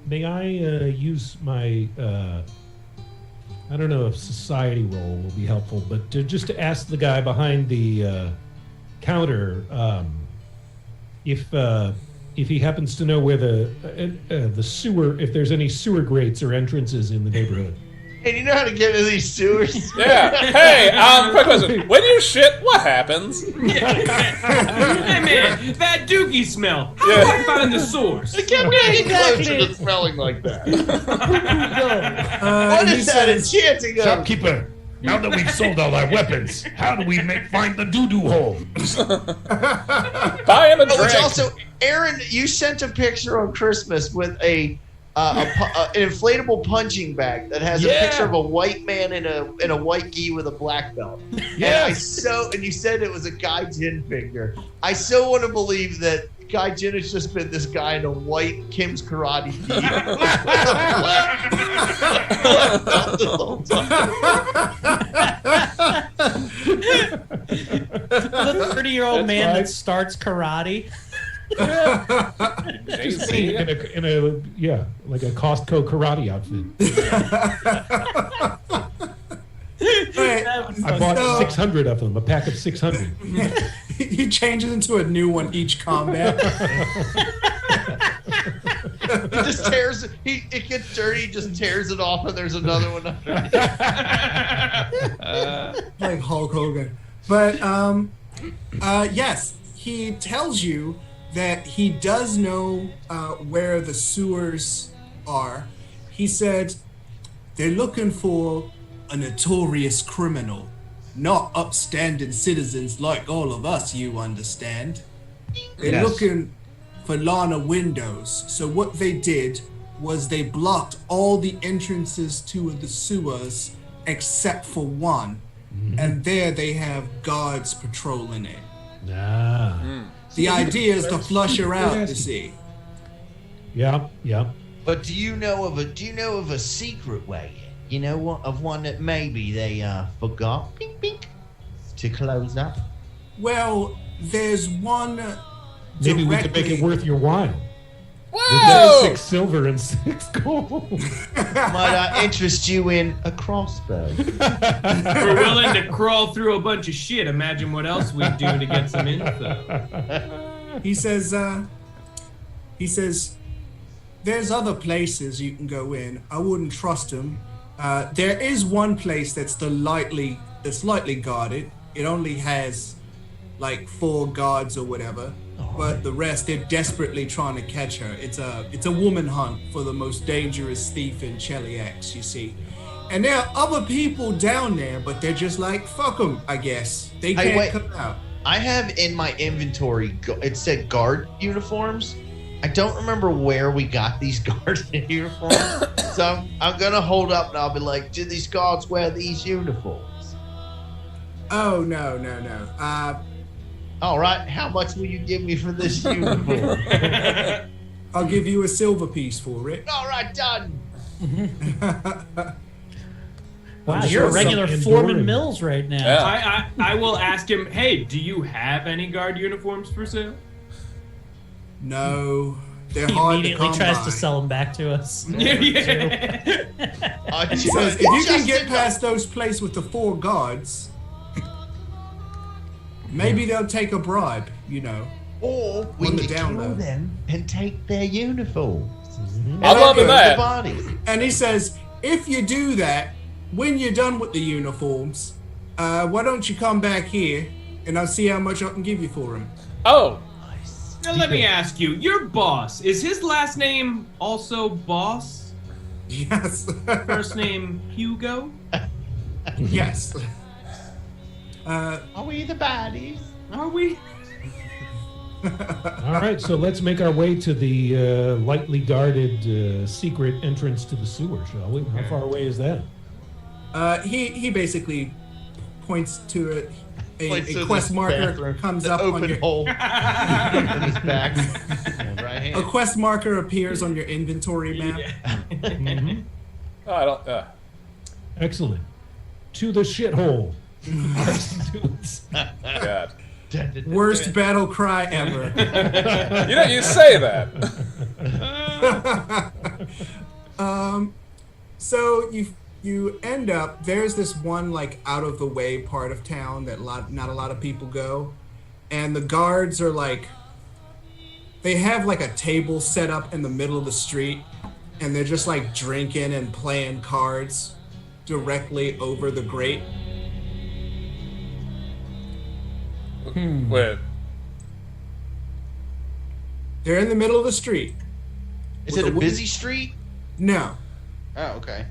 may I use my, I don't know if society roll will be helpful, but just to ask the guy behind the counter if he happens to know where the sewer, if there's any sewer grates or entrances in the neighborhood. Hey, you know how to get into these sewers? Yeah. Hey, quick question. When you shit, what happens? Hey man, that dookie smell. How do Yeah. I find the source? Get any closer to smelling like that. What he is that says- enchanting of? Shopkeeper, now that we've sold all our weapons, how do we find the doo-doo hole? Buy him a Oh, which drink. also, Aaron, you sent a picture on Christmas with an inflatable punching bag that has a Yeah. picture of a white man in a white gi with a black belt. Yes. And you said it was a Guy Jin figure. I so want to believe that Guy Jin has just been this guy in a white Kim's Karate gi. This whole time. The 30-year-old man right. that starts karate. Jay-Z. in a like a Costco karate outfit. Right. I bought So- 600 of them, a pack of 600. He changes into a new one each combat. just tears it gets dirty, he just tears it off, and there's another one underneath. Like Hulk Hogan. But yes, he tells you that he does know where the sewers are. He said they're looking for a notorious criminal, not upstanding citizens like all of us, you understand. They're looking for Lana windows. So what they did was they blocked all the entrances to the sewers except for one. And there they have guards patrolling it. The idea is to flush her out, you see. Yeah. But do you know of a secret way? You know, of one that maybe they forgot to close up? Well, there's one Maybe we could make it worth your while. Whoa! 6 silver and 6 gold. Might I interest you in a crossbow? We're willing to crawl through a bunch of shit. Imagine what else we'd do to get some info. He says, there's other places you can go in. I wouldn't trust them. There is one place that's lightly guarded. It only has like 4 guards or whatever. But the rest, they're desperately trying to catch her. It's a woman hunt for the most dangerous thief in Cheliax, you see. And there are other people down there, but they're just like, fuck them, I guess. They can't come out. I have in my inventory, it said guard uniforms. I don't remember where we got these guard uniforms. So I'm going to hold up and I'll be like, do these guards wear these uniforms? Oh, no. All right, how much will you give me for this uniform? I'll give you a silver piece for it. All right, done. Wow, you're a regular Foreman Mills right now. Yeah. I will ask him, hey, do you have any guard uniforms for sale? No, they're He hard immediately to come tries by. to sell them back to us. He says, if you can get past those places with the 4 guards, maybe they'll take a bribe, you know. Or we On the could down kill low. them and take their uniforms. I'm loving The that. bodies. And he says, if you do that, when you're done with the uniforms, why don't you come back here and I'll see how much I can give you for them. Oh, Now let me ask you, your boss, is his last name also Boss? Yes. First name Hugo? Yes. Are we the baddies? Are we? All right, so let's make our way to the lightly guarded secret entrance to the sewer, shall we? How far away is that? He basically points to Points a to quest this bathroom bathroom, comes the up on open your hole in his back. Right hand. a quest marker appears on your inventory map. oh I don't. Excellent. To the shithole. Arson Dudes. God. Worst battle cry ever. You say that. So you end up, there's this one like out of the way part of town that not a lot of people go, and the guards are like, they have like a table set up in the middle of the street, and they're just like drinking and playing cards directly over the grate. Wait. They're in the middle of the street. Is it a busy street? No. Oh, okay.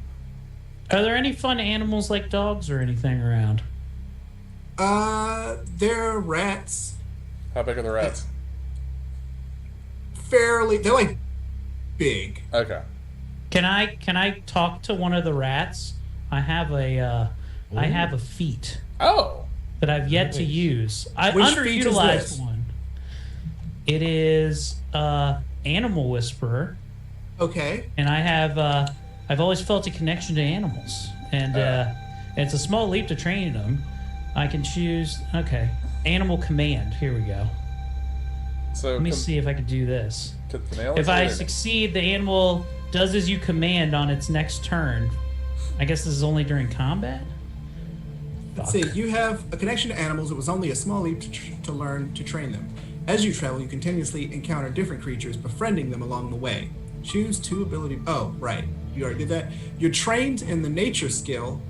Are there any fun animals like dogs or anything around? They're rats. How big are the rats? They're like big. Okay. Can I talk to one of the rats? I have a feat Oh. that I've yet to use. I Which feat is underutilized this? one. It is Animal Whisperer, Okay. and I have I've always felt a connection to animals, and it's a small leap to train them. I can choose Animal Command. Here we go. So Let me see if I can do this. If If I succeed, the animal does as you command on its next turn. I guess this is only during combat? Let's see. You have a connection to animals. It was only a small leap to learn to train them. As you travel, you continuously encounter different creatures, befriending them along the way. Choose 2 ability. Oh, right. You already did that. You're trained in the nature skill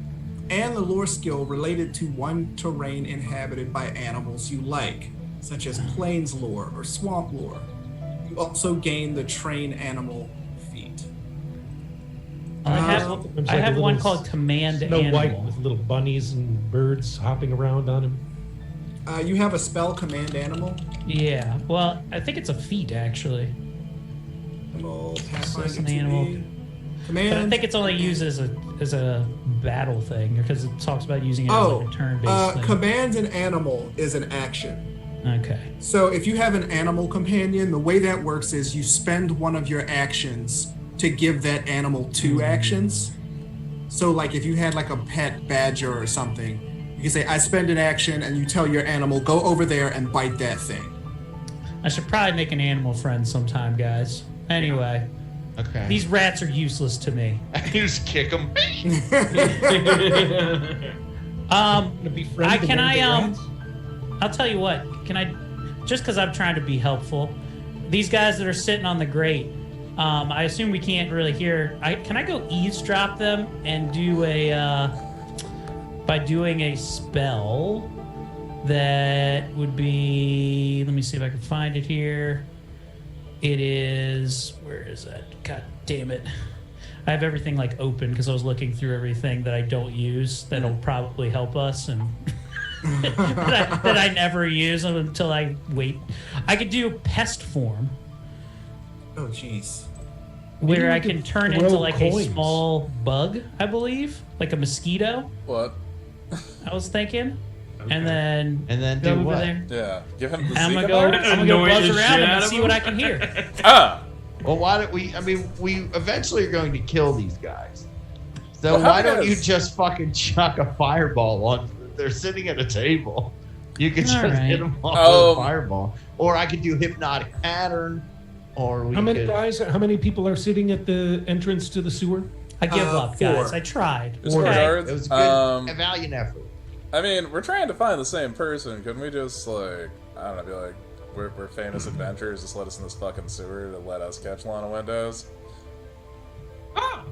and the lore skill related to one terrain inhabited by animals you like, such as plains lore or swamp lore. You also gain the train animal feat. I have one called Command Snow Animal. White with little bunnies and birds hopping around on him. You have a spell, Command Animal. Yeah. Well, I think it's a feat actually. Animal, It's Pathfinder an 2E. animal. Command. But I think it's only used as a battle thing because it talks about using it as like a turn-based thing. Command an animal is an action. Okay. So if you have an animal companion, the way that works is you spend one of your actions to give that animal 2 actions. So like if you had like a pet badger or something, you can say, I spend an action, and you tell your animal, go over there and bite that thing. I should probably make an animal friend sometime, guys. Anyway. Okay. These rats are useless to me. You just kick them. I'll tell you what. Can I, just because I'm trying to be helpful, these guys that are sitting on the grate, I assume we can't really hear. Can I go eavesdrop them and do by doing a spell that would be, let me see if I can find it here. It is, where is that? God damn it. I have everything like open because I was looking through everything that I don't use that'll probably help us and that I never use until I wait. I could do pest form. Oh, jeez. Where I can turn into like coins. a small bug, I believe, like a mosquito. What? I was thinking, and then do over what? there. Yeah. Give him the I'm Zika gonna virus? go Annoy buzz the around shit him out and of see him? what I can hear. Ah! Well, why don't we? I mean, we eventually are going to kill these guys. So Well, how why don't does- you just fucking chuck a fireball on? They're sitting at a table. You could just right. hit them off with a fireball, or I could do hypnotic pattern, or we How many could. guys? How many people are sitting at the entrance to the sewer? I give up, 4. guys. I tried. As far as Okay. ours, It was a valiant effort. I mean, we're trying to find the same person. Couldn't we just, like, I don't know, be like, we're famous adventurers, just let us in this fucking sewer to let us catch Lana Windows? Oh.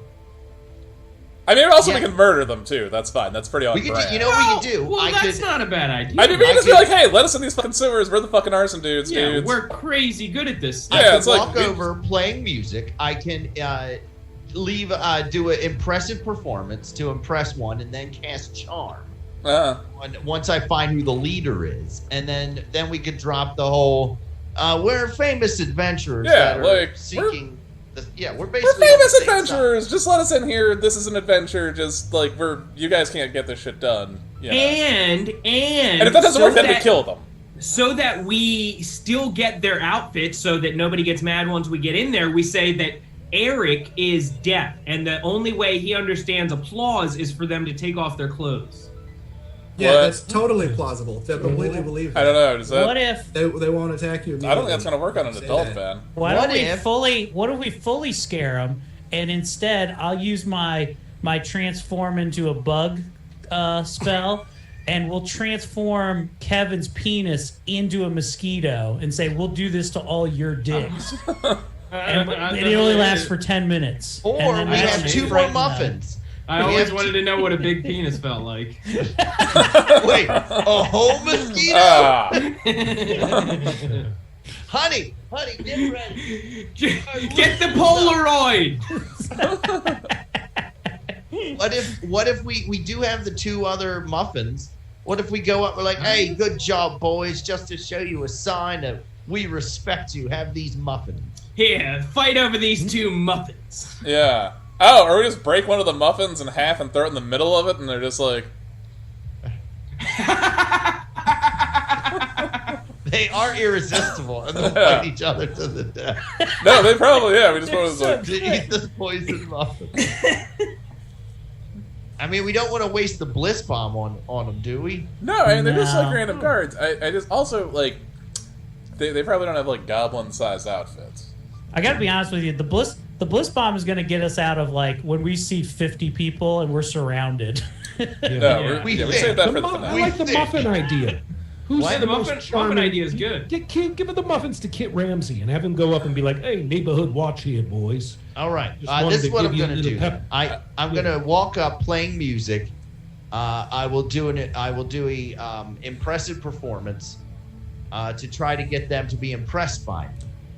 I mean, also Yeah. we can murder them, too. That's fine. That's pretty on We could, brand. you know, what we could do. Well, I that's could. not a bad idea. I mean, we can I just be could- like, hey, let us in these fucking sewers. We're the fucking Arson Dudes, Yeah, dudes. we're crazy good at this I stuff. Yeah, could it's like walk we- over playing music. I can do an impressive performance to impress one, and then cast charm. Once I find who the leader is, and then we could drop the whole. We're famous adventurers Yeah, that are like, seeking. We're We're basically famous on the same adventurers. Just let us in here. This is an adventure. Just like you guys can't get this shit done. You know? And if that doesn't so work, then we that- kill them. So that we still get their outfits, so that nobody gets mad once we get in there, we say that Eric is deaf, and the only way he understands applause is for them to take off their clothes. Yeah, What? that's totally plausible. They completely believe I that. don't know. Does that? What if? They won't attack you. I don't think that's gonna work on an Say adult that. fan. Why What don't we if- What if we fully scare them, and instead I'll use my transform into a bug spell, and we'll transform Kevin's penis into a mosquito, and say we'll do this to all your dicks, and it only lasts for 10 minutes. Or and then we that's have just 2 more frighten them. muffins. I We always have wanted to know what a big penis felt like. Wait, a whole mosquito? Ah. Honey, get ready. Get the Polaroid! What if we do have the 2 other muffins? What if we go up, we're like, hey, good job, boys, just to show you a sign of we respect you, have these muffins. Here, fight over these 2 muffins. Yeah. Oh, or we just break one of the muffins in half and throw it in the middle of it, and they're just like, They are irresistible, and they'll fight each other to the death no, they probably, yeah. We just want to like, to eat this poison muffin. I mean, we don't want to waste the bliss bomb on them, do we? no. I mean, they're just like No. random guards. I just also like, they probably don't have like goblin-sized outfits. I gotta be honest with you, the bliss bomb is gonna get us out of like when we see 50 people and we're surrounded. No, We we think. saved that for the I finale. like the think. muffin idea. Who's Yeah, the muffin charming idea is good. Give the muffins to Kit Ramsey and have him go up and be like, "Hey, neighborhood watch here, boys." All right. Just wanted This is to what give I'm you a going to little do. pep. I'm going to walk up playing music. I will do a impressive performance to try to get them to be impressed by me.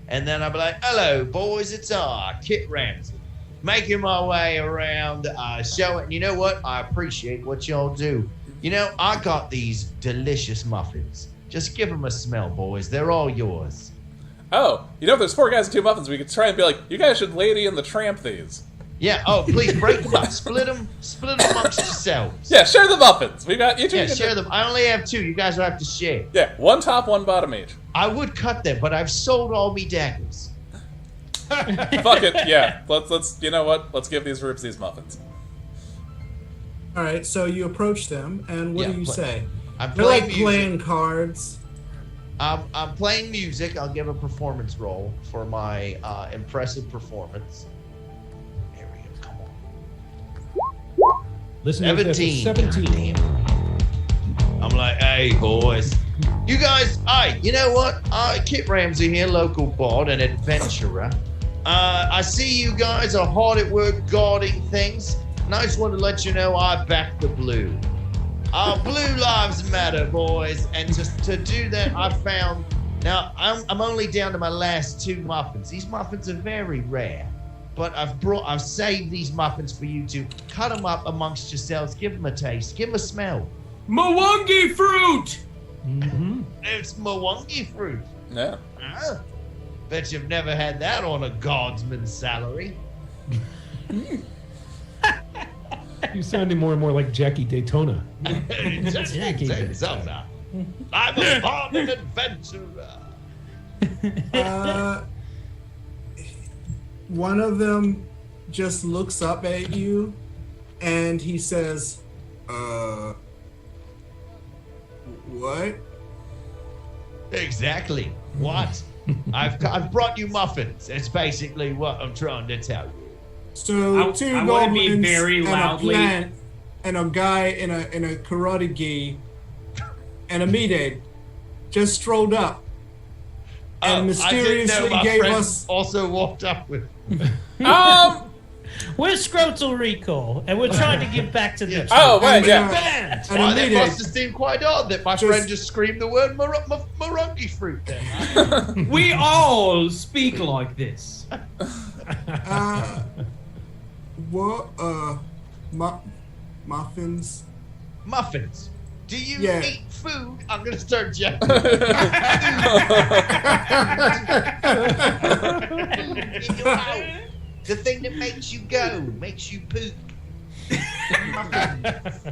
And then I'll be like, "Hello, boys. It's Kit Ramsey. Making my way around showing. You know what? I appreciate what y'all do. You know, I got these delicious muffins. Just give them a smell, boys. They're all yours." Oh, you know, if there's 4 guys and 2 muffins, we could try and be like, you guys should Lady in the Tramp these. Yeah. Oh, please break them up. Split them amongst yourselves. Yeah, share the muffins. We got you two. Yeah, share them. I only have 2. You guys will have to share. Yeah, 1 top, 1 bottom each. I would cut them, but I've sold all me daggers. Fuck it. Yeah, let's. You know what? Let's give these rubes these muffins. All right, so you approach them, and what do you say? I'm They're playing like music. playing cards. I'm playing music. I'll give a performance roll for my impressive performance. Here we go. Come on. Listen, 17. 17. I'm like, "Hey, boys. You guys, you know what? Kit Ramsey here, local bard and adventurer. I see you guys are hard at work guarding things. And I just want to let you know I back the blue. Blue lives matter, boys. And just to do that, I found... Now, I'm only down to my last 2 muffins. These muffins are very rare. But I've saved these muffins for you to cut them up amongst yourselves. Give them a taste. Give them a smell. Mwangi fruit! Mm-hmm. It's Mwangi fruit. Yeah. Bet you've never had that on a guardsman's salary. You're sounding more and more like Jackie Daytona. Jackie Daytona. I'm a farming adventurer. One of them just looks up at you, and he says, what? Exactly. What? I've brought you muffins. It's basically what I'm trying to tell you. So I 2 wanna be goblins very and loudly- a plant and a guy in a karate gi and a meat egg just strolled up and mysteriously gave us. Also walked up with. We're Scrotal Recall, and we're trying to give back to the Yeah. Oh, wait, and, yeah. band. and a Why, that meat egg. must have seemed quite odd that my friend just screamed the word Morongi fruit then. We all speak like this. What? Muffins? Muffins. Do you Yeah. eat food? I'm gonna start jacking. In your mouth. The thing that makes you go, makes you poop. Muffins.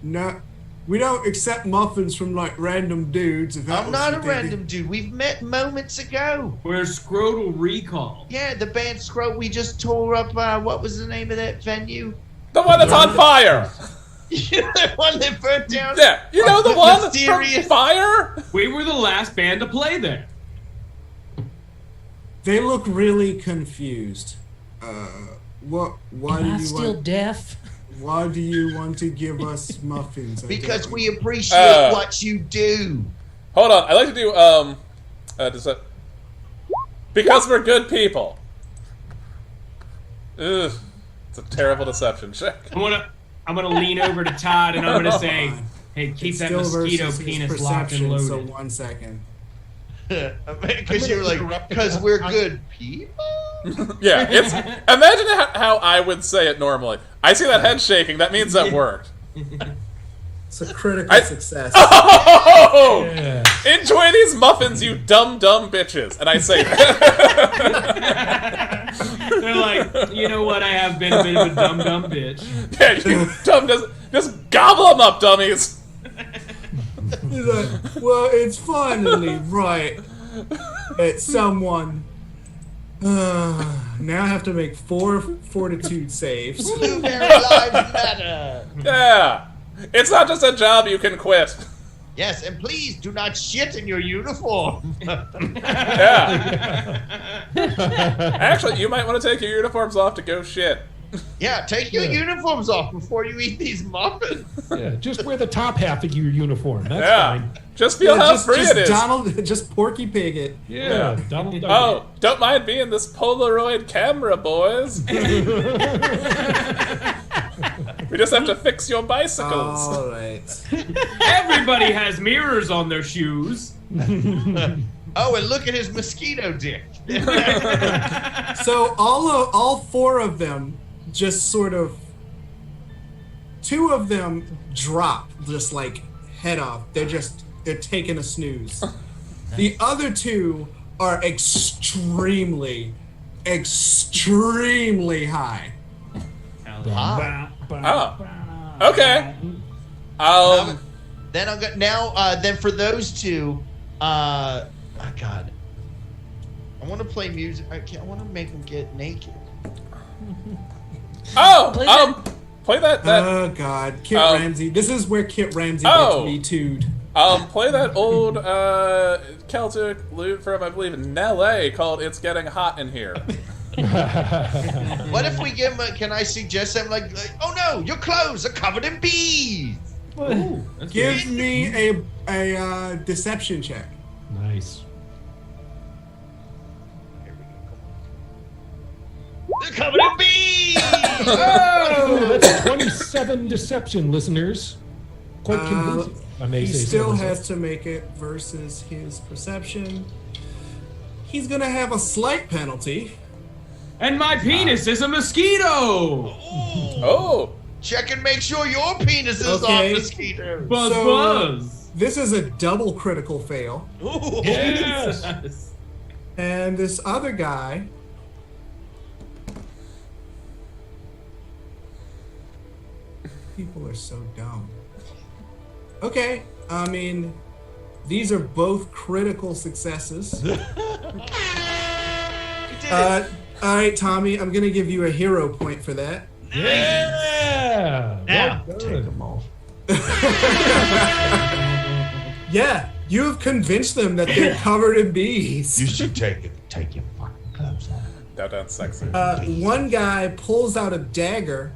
No, we don't accept muffins from like random dudes. If that I'm was not a what they random did. dude. We've met moments ago. We're Scrotal Recall. Yeah, the band Scrub. We just tore up. What was the name of that venue? The one that's on fire. The one that burnt down. Yeah, you know the one from Mysterious. Fire. We were the last band to play there. They look really confused. What? Why Am do I you still want? deaf? Why do you want to give us muffins? I Because don't- we appreciate what you do. Hold on, I like to do because we're good people. Ugh, it's a terrible deception check. I'm gonna lean over to Todd and I'm gonna say, "Hey, keep It's that still mosquito versus his penis locked and perception, loaded." So 1 second. Because you were like, because we're good people. Yeah, it's imagine how I would say it normally. I see that head shaking. That means that worked. It's a critical success. Oh! Yeah. Enjoy these muffins, you dumb bitches. And I say that. They're like, you know what? I have been a bit of a dumb bitch. Yeah, you dumb just gobble them up, dummies. He's like, well, it's finally right that someone. Now I have to make 4 fortitude saves. Blueberry lives matter. Yeah. It's not just a job you can quit. Yes, and please do not shit in your uniform. Yeah. Actually, you might want to take your uniforms off to go shit. Yeah, take your uniforms off before you eat these muffins. Yeah, just wear the top half of your uniform. That's fine. Just feel how free just it is. Just Porky Pig it. Yeah, Donald Duck. Oh, don't mind being this Polaroid camera, boys. We just have to fix your bicycles. All right. Everybody has mirrors on their shoes. Oh, and look at his mosquito dick. So all four of them just sort of, two of them drop just like head off. They're taking a snooze. The other two are extremely high. Oh, okay. Then I'm going then for those two, oh God, I want to play music. I want to make them get naked. Play that. Oh God, Kit Ramsey. This is where Kit Ramsey gets me tooed. Play that old Celtic lute from, I believe, in LA called "It's Getting Hot in Here." What if we give him can I suggest something like, oh no, your clothes are covered in bees? Ooh, Give me a deception check. nice. They're covered in bees! Oh, that's 27 deception, listeners. Quite convincing, if I may He say so still myself. has to make it versus his perception. He's gonna have a slight penalty. And my penis is a mosquito! Oh, Check and make sure your penis is Okay. on mosquitoes. Buzz So- buzz! This is a double critical fail. Ooh. Yes. And this other guy. People are so dumb. Okay, I mean, these are both critical successes. You did it. All right, Tommy, I'm gonna give you a hero point for that. Yeah. Now, Well take done. them off. Yeah, you have convinced them that they're covered in bees. You should take your fucking clothes off. that's sexy. One guy pulls out a dagger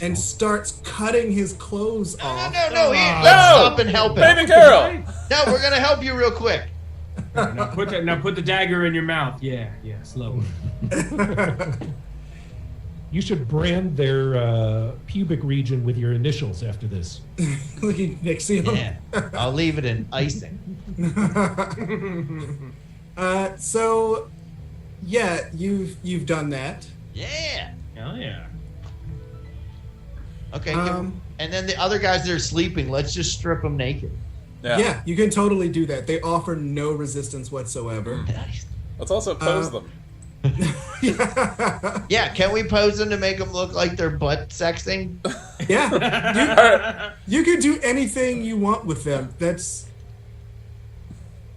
and starts cutting his clothes off. No, let's No! stop and help him. Baby girl! No, we're gonna help you real quick. Now put the dagger in your mouth. Yeah, slow. You should brand their pubic region with your initials after this. Look at Nixie. Yeah, I'll leave it in icing. So, yeah, you've done that. Yeah. Hell yeah. Okay. Um, and then the other guys that are sleeping, let's just strip them naked. Yeah, you can totally do that. They offer no resistance whatsoever. Nice. Let's also pose them. Yeah, can we pose them to make them look like they're butt sexing? Yeah, you can do anything you want with them.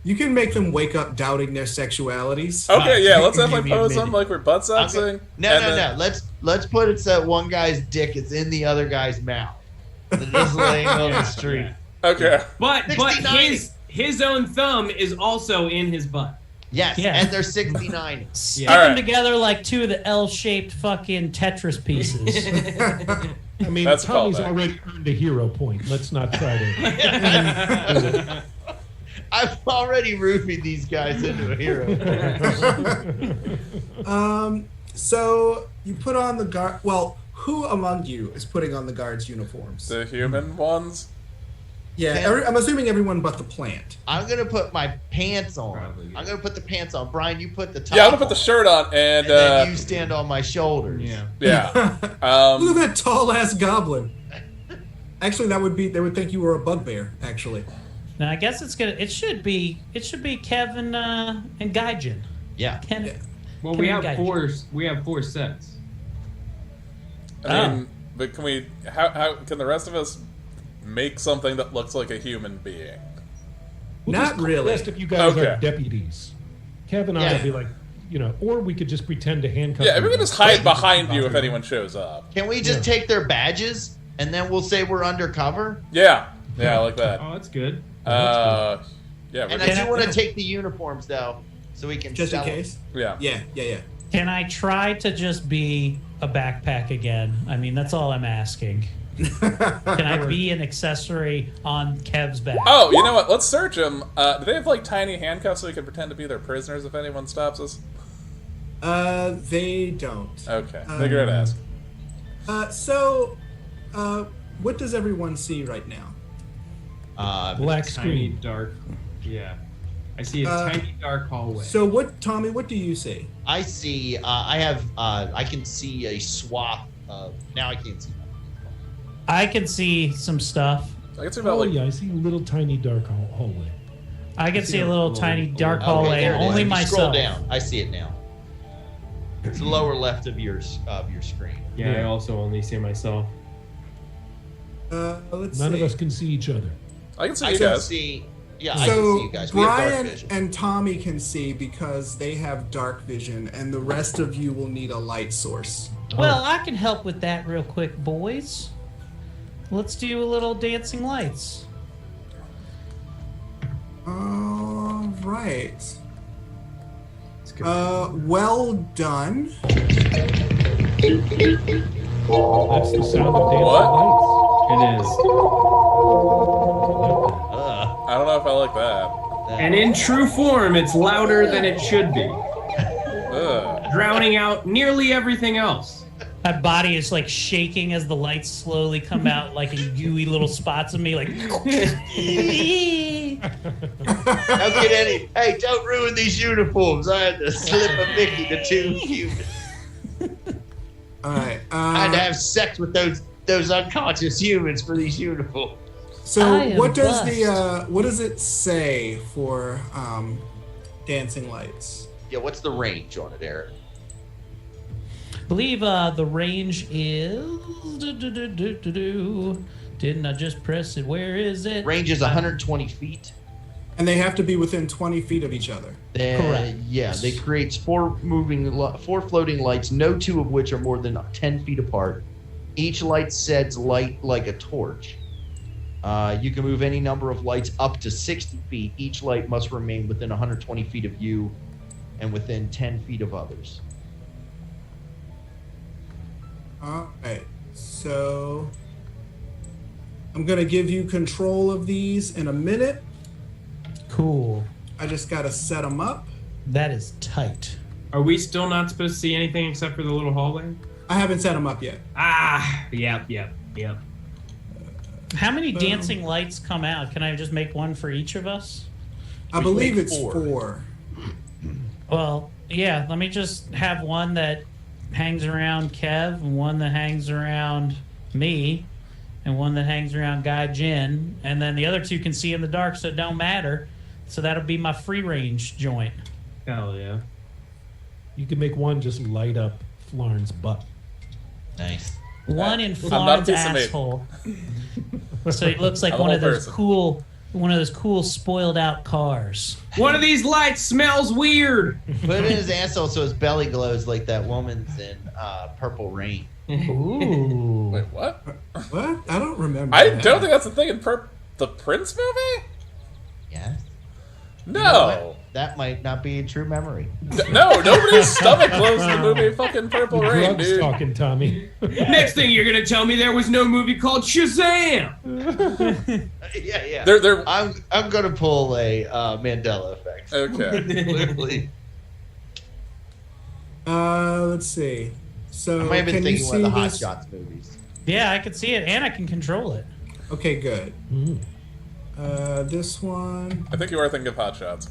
You can make them wake up doubting their sexualities. Okay, yeah, let's definitely Maybe pose them admitted. like we're butt sexing. Okay. No. Let's put it so one guy's dick is in the other guy's mouth. They're just laying on the street. Okay. But 60-90. his own thumb is also in his butt. Yes, Yeah. and they're 69. Stick All right. them together like two of the L-shaped fucking Tetris pieces. I mean, That's a Tommy's callback. already earned a hero point. Let's not try to. I've already roofied these guys into a hero. So you put on the guard. Well, who among you is putting on the guards' uniforms? The human ones. Yeah, I'm assuming everyone but the plant. I'm gonna put my pants on. I'm gonna put the pants on. Brian, you put the top. Yeah, I'm gonna put the on, shirt on and then you stand on my shoulders. yeah. Look at that tall ass goblin. Actually, they would think you were a bugbear. Actually, Now I guess it should be Kevin and Gaijin. Yeah. Ken, Well, Can we we have guide four sets. I mean, but can we? How can the rest of us make something that looks like a human being? We'll Not just call really. the rest of you guys Okay. are deputies. Kevin and I Yeah. will be like, or we could just pretend to handcuff. Yeah, you. we can just hide behind you if anyone shows up. Can we just take their badges and then we'll say we're undercover? Yeah, like that. Oh, that's good. Yeah, And we're I do want to take the uniforms though, so we can just in sell 'em. case. yeah. Yeah. Can I try to just be a backpack again. I mean, that's all I'm asking. Can I be an accessory on Kev's back? Oh, you know what? Let's search them. Do they have like tiny handcuffs so we can pretend to be their prisoners if anyone stops us? They don't. Okay, figure it ask. What does everyone see right now? Black Tiny, screen. dark. Yeah. I see a tiny, dark hallway. So Tommy, what do you see? I see. I can see a swath of. Now I can't see. I can see some stuff. I can see about like. Yeah, I see a little tiny dark hallway. I can see a little tiny dark Okay, hallway, there and it is. only If you myself. Scroll down. I see it now. It's the lower left of your screen. Yeah, I also only see myself. Let's None see. of us can see each other. I can see I you can guys. see. Yeah, I can see So you guys. We have dark Brian vision. and Tommy can see because they have dark vision, and the rest of you will need a light source. Well, I can help with that real quick, boys. Let's do a little dancing lights. All right. Well done. That's the sound of dancing What? lights. It is. I don't know if I like that. And in true form, it's louder than it should be, Ugh. drowning out nearly everything else. My body is like shaking as the lights slowly come out, like in gooey little spots of me, like. Don't get any. Hey, don't ruin these uniforms. I had to slip a Mickey to 2 humans. All right. I had to have sex with those unconscious humans for these uniforms. So I am what does blessed. what does it say for dancing lights? Yeah, what's the range on it, Eric? I believe the range is. Didn't I just press it? Where is it? Range is 120 feet. And they have to be within 20 feet of each other. Correct. Yeah, they create four floating lights, no two of which are more than 10 feet apart. Each light sheds light like a torch. You can move any number of lights up to 60 feet. Each light must remain within 120 feet of you and within 10 feet of others. All right. So I'm going to give you control of these in a minute. Cool. I just got to set them up. That is tight. Are we still not supposed to see anything except for the little hallway? I haven't set them up yet. Yep. How many dancing lights come out? Can I just make one for each of us? I We can believe make it's 4. 4. Well, yeah, let me just have one that hangs around Kev, and one that hangs around me, and one that hangs around Guy Jin, and then the other two can see in the dark, so it don't matter. So that'll be my free range joint. Hell yeah. You can make one just light up Flarn's butt. Nice. One in I'm not a Florence piece of meat. asshole. So it looks like I'm a one of whole those person. one of those cool spoiled out cars. One of these lights smells weird. Put it in his asshole so his belly glows like that woman's in Purple Rain. Ooh. Wait, what? What? I don't remember. I that. don't think that's the thing in the Prince movie? Yes. No. You know what? That might not be a true memory. No, nobody's stomach glows in the movie fucking Purple The Rain, drugs dude. talking, Tommy. Next thing you're gonna tell me there was no movie called Shazam. Yeah. They're I'm gonna pull a Mandela effect. okay. Literally. Let's see. So I might have been can you thinking one of see the Hot this? Shots movies. Yeah, I can see it, and I can control it. Okay, good. Mhm. This one. I think you are thinking of Hot Shots.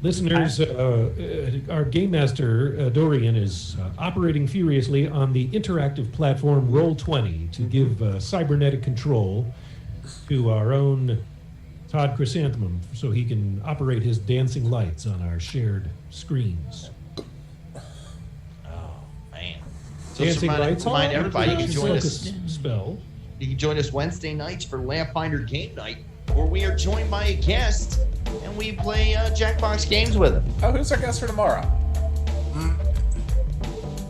Listeners, our game master, Dorian, is operating furiously on the interactive platform Roll20 to give cybernetic control to our own Todd Chrysanthemum so he can operate his dancing lights on our shared screens. Oh man. So Dancing lights. remind everybody you can join Focus us. Spell. You can join us Wednesday nights for Laughfinder Game Night, where we are joined by a guest and we play Jackbox games with him. Oh, who's our guest for tomorrow?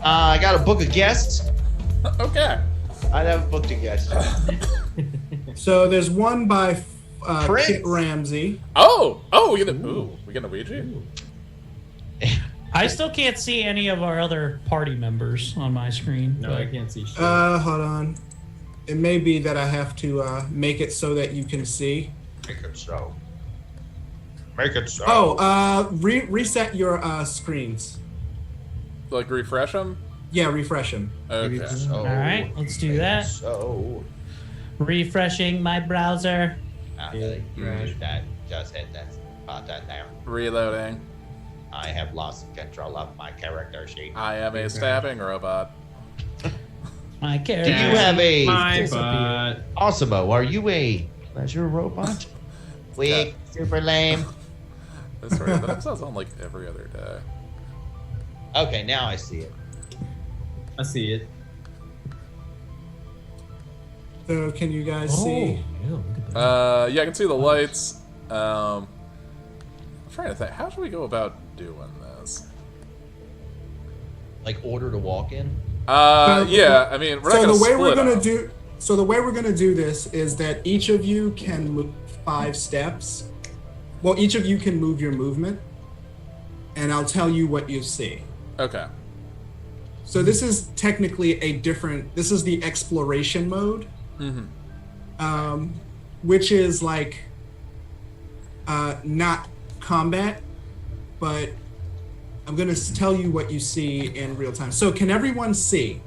I got a book of guests. Okay. I haven't booked a guest yet. So there's one by Prince. Kit Ramsey. Oh, we get a Ouija? I still can't see any of our other party members on my screen. No, I can't see shit. Hold on. It may be that I have to make it so that you can see. Make it so. Make it so. Oh, reset your screens. Like refresh them? Yeah, refresh them. Okay. So, All right, let's do that. So. Refreshing my browser. That just hit that button there. Reloading. I have lost control of my character sheet. I am a stabbing robot. My character. Do you have a My butt. Osimo? Are you a pleasure robot? Weak, super lame. That's right. That episode's on like every other day. Okay, now I see it. I see it. So can you guys see? Yeah, look at that. Yeah, I can see the lights. I'm trying to think. How should we go about doing this? Like order to walk in? Yeah. I mean, we're not So gonna the way split we're gonna up. do. So the way we're gonna do this is that each of you can move 5 steps. Well, each of you can move your movement, and I'll tell you what you see. Okay. So this is technically a different. This is the exploration mode, which is like not combat, but I'm gonna tell you what you see in real time. So can everyone see?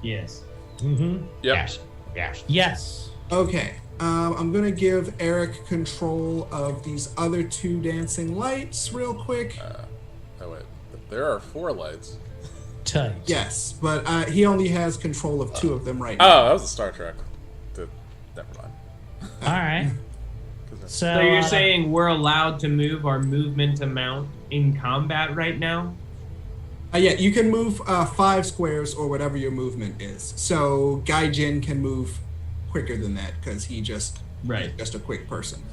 Yes. Yep. Yes. Yes. Yes. Okay. I'm gonna give Eric control of these other 2 dancing lights real quick. Oh wait, there are 4 lights. Tight. Yes, but he only has control of 2 of them right Oh, now. that was a Star Trek. Never mind. All right. So you're saying we're allowed to move our movement amount in combat right now? Yeah, you can move 5 squares or whatever your movement is. So Gaijin can move quicker than that because he's just a quick person.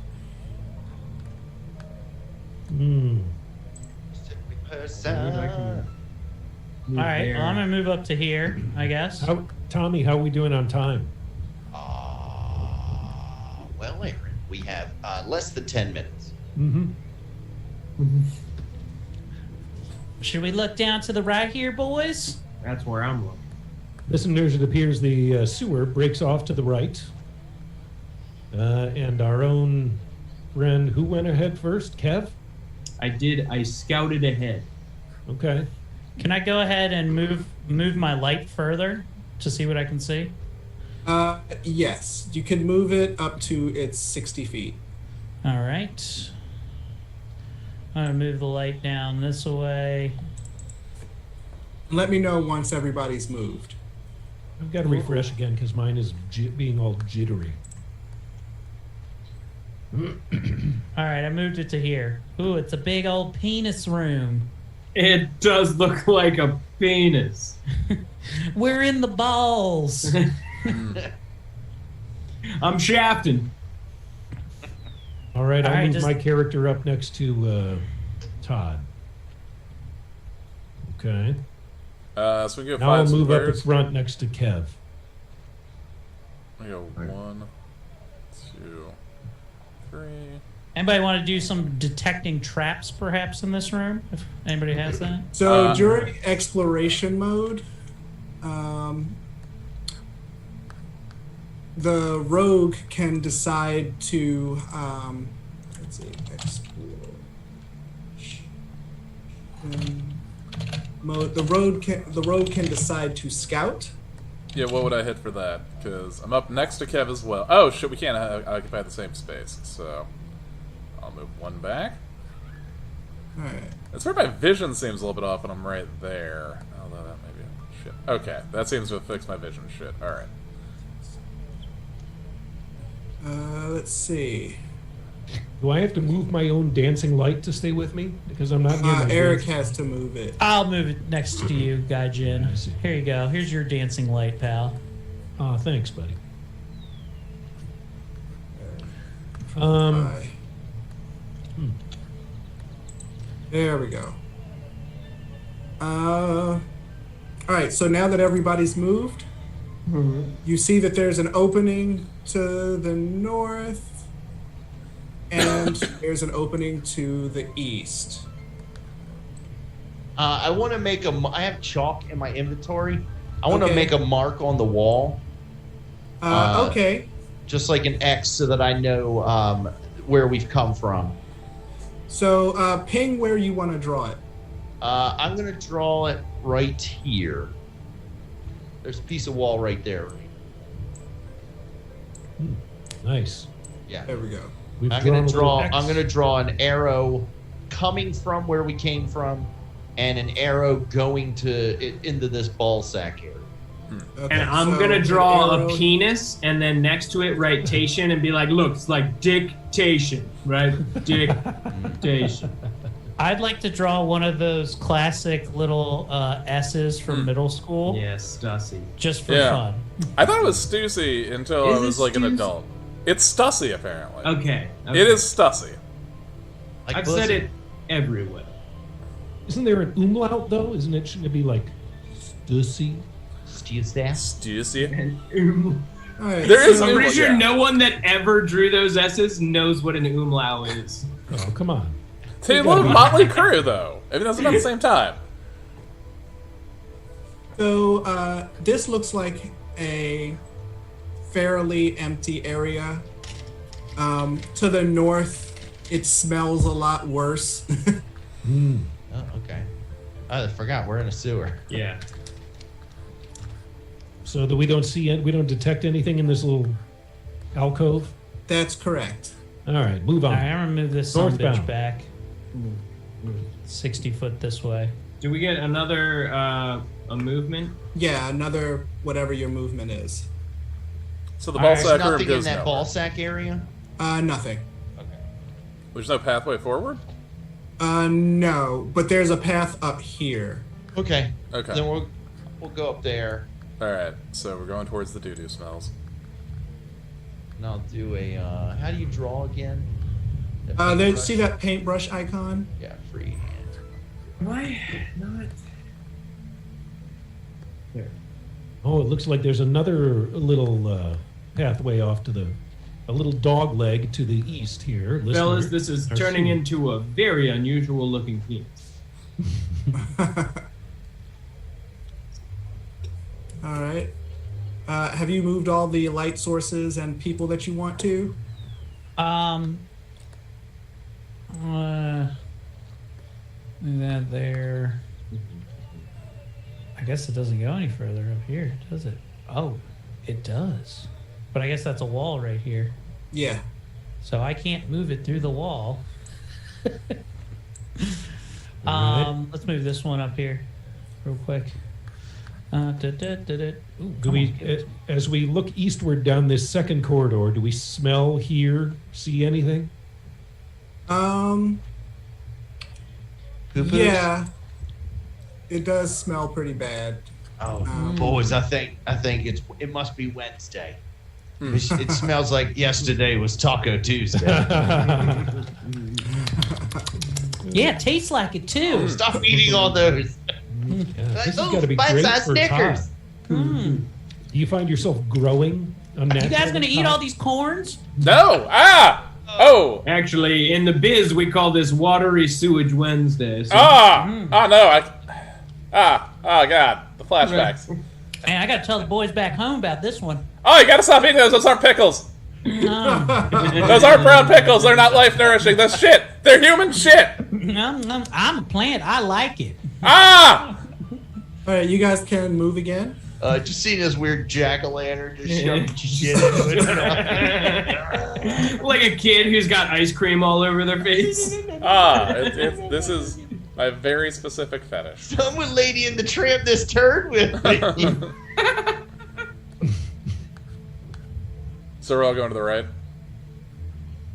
All right. Well, I'm gonna move up to here, I guess. Tommy, how are we doing on time? Well, Aaron, we have less than 10 minutes. Should we look down to the right here, boys? That's where I'm looking. Listeners, it appears the sewer breaks off to the right. And our own friend, who went ahead first? Kev? I did. I scouted ahead. Okay. Can I go ahead and move my light further to see what I can see? Yes, you can move it up to its 60 feet. All right. I'm gonna move the light down this way. Let me know once everybody's moved. I've got to refresh again because mine is being all jittery. All right, I moved it to here. Ooh, it's a big old penis room. It does look like a penis. We're in the balls. I'm shafting. All right, I'll All right, move just- my character up next to Todd. Okay. So we can go Now I'll 5 move up at squares. front next to Kev. We go 1, 2, 3. Anybody want to do some detecting traps, perhaps, in this room? If anybody has that. So during exploration mode, the rogue can decide to let's see, explore mode. The rogue can decide to scout. Yeah, what would I hit for that? Because I'm up next to Kev as well. Oh shit, we can't occupy the same space, so I'll move 1 back. All right. That's where my vision seems a little bit off, and I'm right there. Although that may be shit. Okay, that seems to have fixed my vision shit. All right. Let's see. Do I have to move my own dancing light to stay with me? Because I'm not near my Eric dancing- has to move it. I'll move it next to you, Gaijin. I see. Here you go. Here's your dancing light, pal. Oh, thanks, buddy. Bye. There we go. All right, so now that everybody's moved, you see that there's an opening to the north, and there's an opening to the east. I want to make I have chalk in my inventory. I want to Okay. make a mark on the wall. Okay. Just like an X so that I know where we've come from. So ping where you want to draw it. I'm going to draw it right here. There's a piece of wall right there. Nice. Yeah. There we go. We've I'm going drawn to a little draw. X. I'm going to draw an arrow coming from where we came from, and an arrow going into this ball sack area. Okay, And I'm so gonna an draw arrow- a penis, and then next to it, writation, and be like, look, it's like dictation, right? Dictation. I'd like to draw one of those classic little S's from middle school, Yes, Stussy. just for Yeah. fun. I thought it was Stussy until I Is it was like an Stussy? adult. It's Stussy, apparently. Okay. It is Stussy. Like I've pussy. said it everywhere. Isn't there an umlaut though? Shouldn't it be like Stussy? Stussy. All right, There is so- I'm pretty sure Yeah. no one that ever drew those S's knows what an umlaut is. Oh, come on. They love Motley Crue, though. I mean, that's about the same time. So this looks like a fairly empty area. To the north, it smells a lot worse. Oh, okay. I forgot we're in a sewer. Yeah. So that we don't see it, we don't detect anything in this little alcove. That's correct. All right, move on. All right, I'm gonna move this son of a bitch Northbound. back 60 foot this way. Do we get another a movement? Yeah, another whatever your movement is. So the All ball right, there's sack room nothing in goes that nowhere. ball sack area. Nothing. Okay. There's no pathway forward? No, but there's a path up here. Okay. Okay. Then we'll go up there, Alright, so we're going towards the doo-doo smells. and I'll do a. How do you draw again? The There, paintbrush? see that paintbrush icon? Yeah, freehand. Why not? There. Oh, it looks like there's another little pathway off to a little dog leg to the east here. Listener. Fellas, this is Our turning sewer. into a very unusual looking penis. All right. Have you moved all the light sources and people that you want to? That there. I guess it doesn't go any further up here, does it? Oh, it does. But I guess that's a wall right here. Yeah. So I can't move it through the wall. Alright. Let's move this one up here real quick. Ooh, Do come we, on, kids. as we look eastward down this second corridor, do we smell, hear, see anything? Poo-poos? Yeah. It does smell pretty bad. Oh, boys, I think it must be Wednesday. It smells like yesterday was Taco Tuesday. Yeah, it tastes like it too. Stop eating all those. Yeah, this has Oh, got to be bite great size for Todd. Snickers. Do you find yourself growing You unnaturally? guys gonna eat Todd? all these corns? No! Ah! Oh! Actually, in the biz, we call this Watery Sewage Wednesday. So Ah! Oh no, oh god, the flashbacks. Man, I gotta tell the boys back home about this one. Oh, you gotta stop eating those aren't pickles! Um, Those aren't brown pickles, they're not life nourishing, that's shit! They're human shit! I'm a plant. I like it. Ah! All right, you guys can move again. Just seeing this weird jack-o'-lantern just shoving shit into it. like a kid who's got ice cream all over their face. This is my very specific fetish. Someone Lady in the Tramp this turd with me. So we're all going to the right?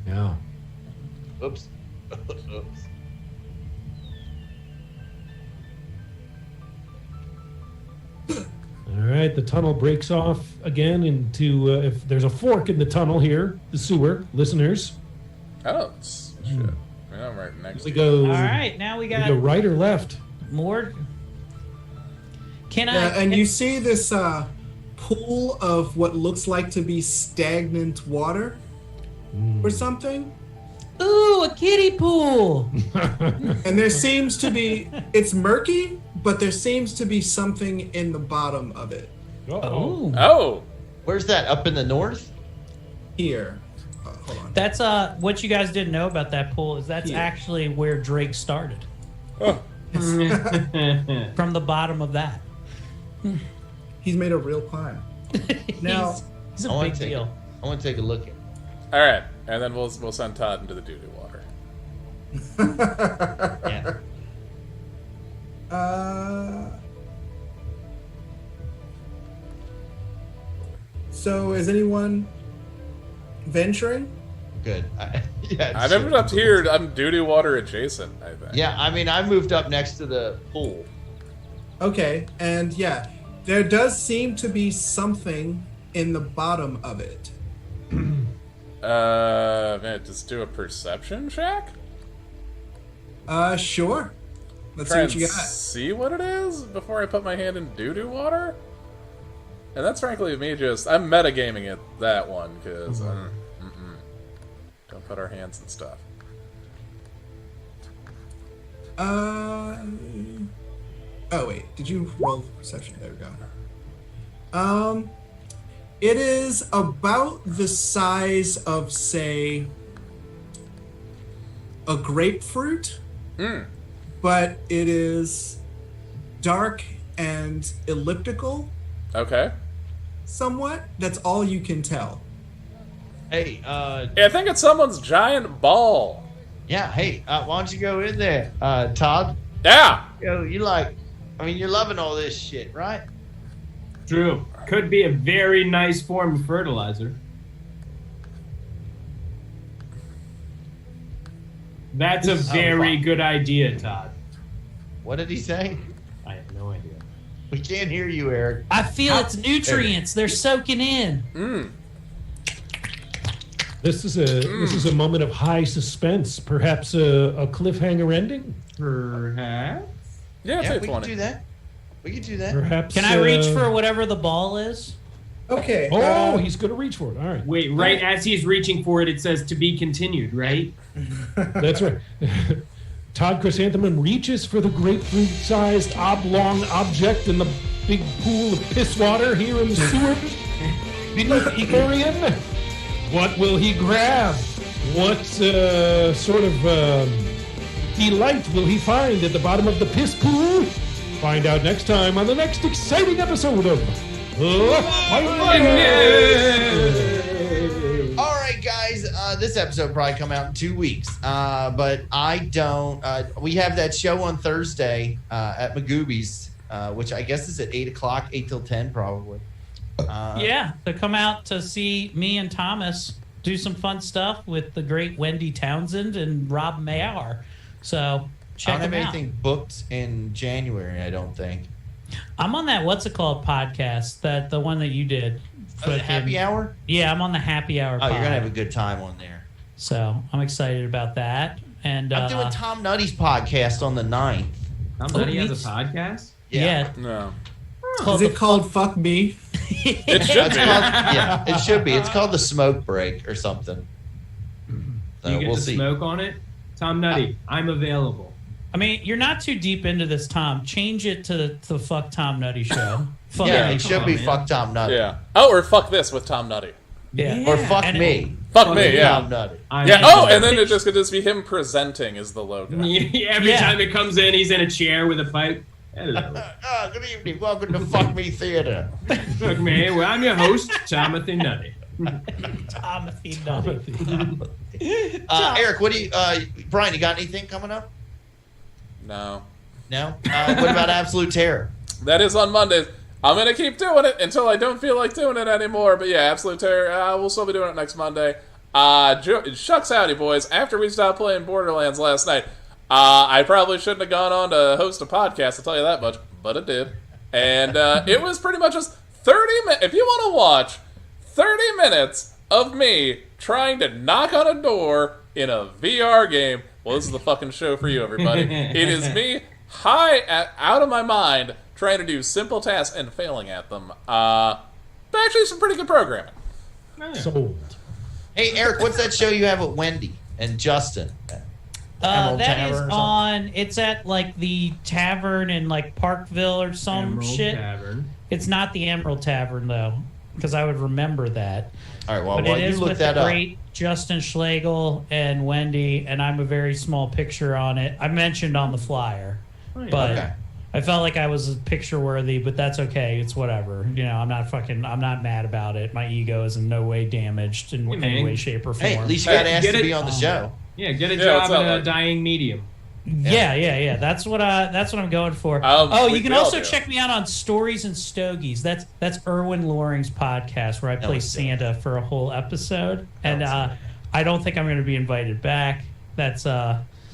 Yeah. Oops. Oops. All right, the tunnel breaks off again into, if there's a fork in the tunnel here, the sewer, listeners. Oh, it's shit. I mean, I'm right next We to you. go, All right, now we we got go right or left? more. Can Yeah, I? and you see this pool of what looks like to be stagnant water or something. Ooh, a kiddie pool. And there seems to be, it's murky, but there seems to be something in the bottom of it. Oh. Oh. Where's that? Up in the north? Here. Hold on. That's what you guys didn't know about that pool is that's Here. actually where Drake started. Oh. From the bottom of that. He's made a real climb. Now, he's a I wanna big take deal. I want to take a look at it. All right, and then we'll send Todd into the doo-doo water. Yeah. So is anyone venturing? Good. Yeah, I've ended up here. I'm doo-doo water adjacent, I think. Yeah, I mean, I moved up next to the pool. Okay, and yeah, there does seem to be something in the bottom of it. Man, just do a perception check? Sure. Let's see Try what you and got. see what it is before I put my hand in doo-doo water? And that's frankly me just... I'm metagaming it, that one, because... Don't put our hands in stuff. Oh wait, did you roll perception? There we go. It is about the size of, say, a grapefruit, but it is dark and elliptical, Okay. somewhat. That's all you can tell. Hey, Yeah, I think it's someone's giant ball. yeah, hey, why don't you go in there, Todd? Yeah! Yo, you're loving all this shit, right? True. Could be a very nice form of fertilizer. That's a very good idea, Todd. What did he say? I have no idea. We can't hear you, Eric. I feel it's nutrients. They're soaking in. This is a moment of high suspense. Perhaps a cliffhanger ending. Perhaps. Yeah, Yeah, take we 20. can do that. We can do that. Perhaps. Can I reach for whatever the ball is? Okay. Oh, he's going to reach for it. All right. Wait, right as he's reaching for it, it says to be continued, right? That's right. Todd Chrysanthemum reaches for the grapefruit-sized oblong object in the big pool of piss water here in the sewers beneath Etherian. What will he grab? What sort of delight will he find at the bottom of the piss pool? Find out next time on the next exciting episode of Laughfinder. All right, guys. This episode will probably come out in 2 weeks. But I don't. We have that show on Thursday at Magoobies, which I guess is at 8 o'clock, 8 till 10, probably. Yeah, to come out to see me and Thomas do some fun stuff with the great Wendy Townsend and Rob Mayar. So I check don't have them out. anything booked in January, I don't think. I'm on that what's it called podcast, that the one that you did. The happy hour? Yeah, I'm on the happy hour. Oh, you're pod. gonna have a good time on there. So I'm excited about that. And I'm doing Tom Nutty's podcast on the 9th. Tom Nutty has a podcast? Yeah. No. Is it called Fuck Me? It should be. Yeah, it should be. It's called the Smoke Break or something. So You get we'll to see. smoke on it? Tom Nutty, I'm available. I mean, you're not too deep into this, Tom. Change it to the Fuck Tom Nutty show. Fuck Yeah, me. it should be man. Fuck Tom Nutty. Yeah. Oh, or fuck this with Tom Nutty. Yeah. Or Fuck And Me. Fuck me, yeah. Tom Nutty. Yeah. Oh, and then it just could just be him presenting as the logo. Every time it comes in, he's in a chair with a pipe. Hello. Oh, good evening. Welcome to Fuck Me Theater. Look, man, well, I'm your host, Timothy Nutty. Timothy Nutty. Eric, what do you, Brian, you got anything coming up? No. No? What about Absolute Terror? That is on Mondays. I'm going to keep doing it until I don't feel like doing it anymore. But yeah, Absolute Terror, we'll still be doing it next Monday. Shucks howdy, boys. After we stopped playing Borderlands last night, I probably shouldn't have gone on to host a podcast, I'll tell you that much, but it did. And it was pretty much just 30 minutes. If you want to watch 30 minutes of me trying to knock on a door in a VR game, well, this is the fucking show for you, everybody. It is me out of my mind trying to do simple tasks and failing at them. But actually some pretty good programming. Sold. Hey, Eric, what's that show you have with Wendy? and Justin? Emerald That Tavern is or something? on. It's at like the tavern in like Parkville or some Emerald shit. Tavern. It's not the Emerald Tavern though, because I would remember that. All right, well, But while it you is look with that the up. great Justin Schlegel and Wendy, and I'm a very small picture on it. I mentioned on the flyer, but Okay. I felt like I was picture worthy. But that's okay. It's whatever. You know, I'm not mad about it. My ego is in no way damaged in any man. way, shape, or form. Hey, at least you got Hey, asked get to it- be on the show. Yeah, get a Yeah, job what's in up, a like- dying medium. Yeah. That's what I'm going for. We You can all also do. check me out on Stories and Stogies. That's Erwin Loring's podcast where I play was good. Santa for a whole episode, and I don't think I'm going to be invited back. That's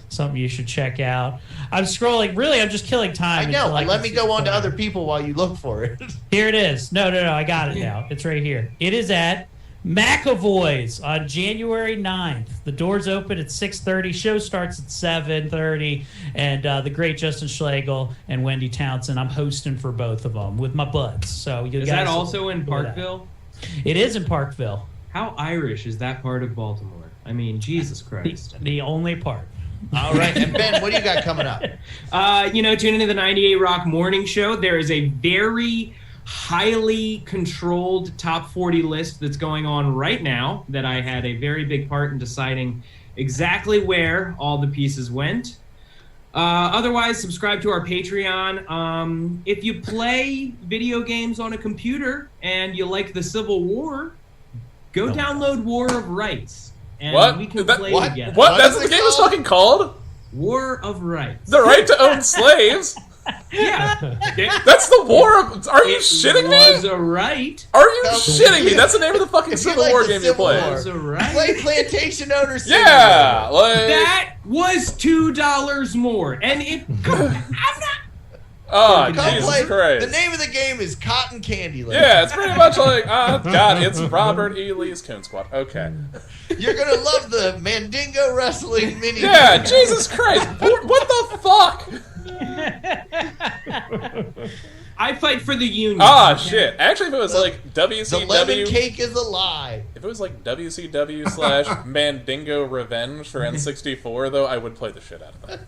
something you should check out. I'm scrolling. Really, I'm just killing time. I know. until I Let can me see go on to the- other people while you look for it. Here it is. No. I got it now. It's right here. It is at McAvoy's on January 9th. The doors open at 6:30. Show starts at 7:30. And the great Justin Schlegel and Wendy Townsend. I'm hosting for both of them with my buds. So you Is guys that also in enjoy that. Parkville? It is in Parkville. How Irish is that part of Baltimore? I mean, Jesus Christ. The only part. All right. And Ben, what do you got coming up? Tune into the 98 Rock Morning Show. There is a very highly controlled top 40 list that's going on right now that I had a very big part in deciding exactly where all the pieces went. Otherwise, subscribe to our Patreon. If you play video games on a computer and you like the Civil War, go download War of Rights. And What? we can That- play what? together. What? What That's is what the it game is called? fucking called? War of Rights. The right to own slaves? Yeah. That's the war of... Are you shitting was me? a right. Are you No. shitting me? That's the name of the fucking If you Civil like War the game you Civil play. War. Was a right. Play Plantation Owner Yeah, Simulator. like... That was $2 more, and it. I'm not. Oh, Come Jesus play. Christ. The name of the game is Cotton Candy Land. Yeah, it's pretty much like, God, it's Robert E. Lee's Coon Squad. Okay. You're going to love the Mandingo Wrestling mini. Yeah, Jesus Christ. What the fuck? I fight for the union. Ah, shit. Actually, if it was like The lemon WCW... cake is a lie. If it was like WCW / Mandingo Revenge for N64, though, I would play the shit out of that.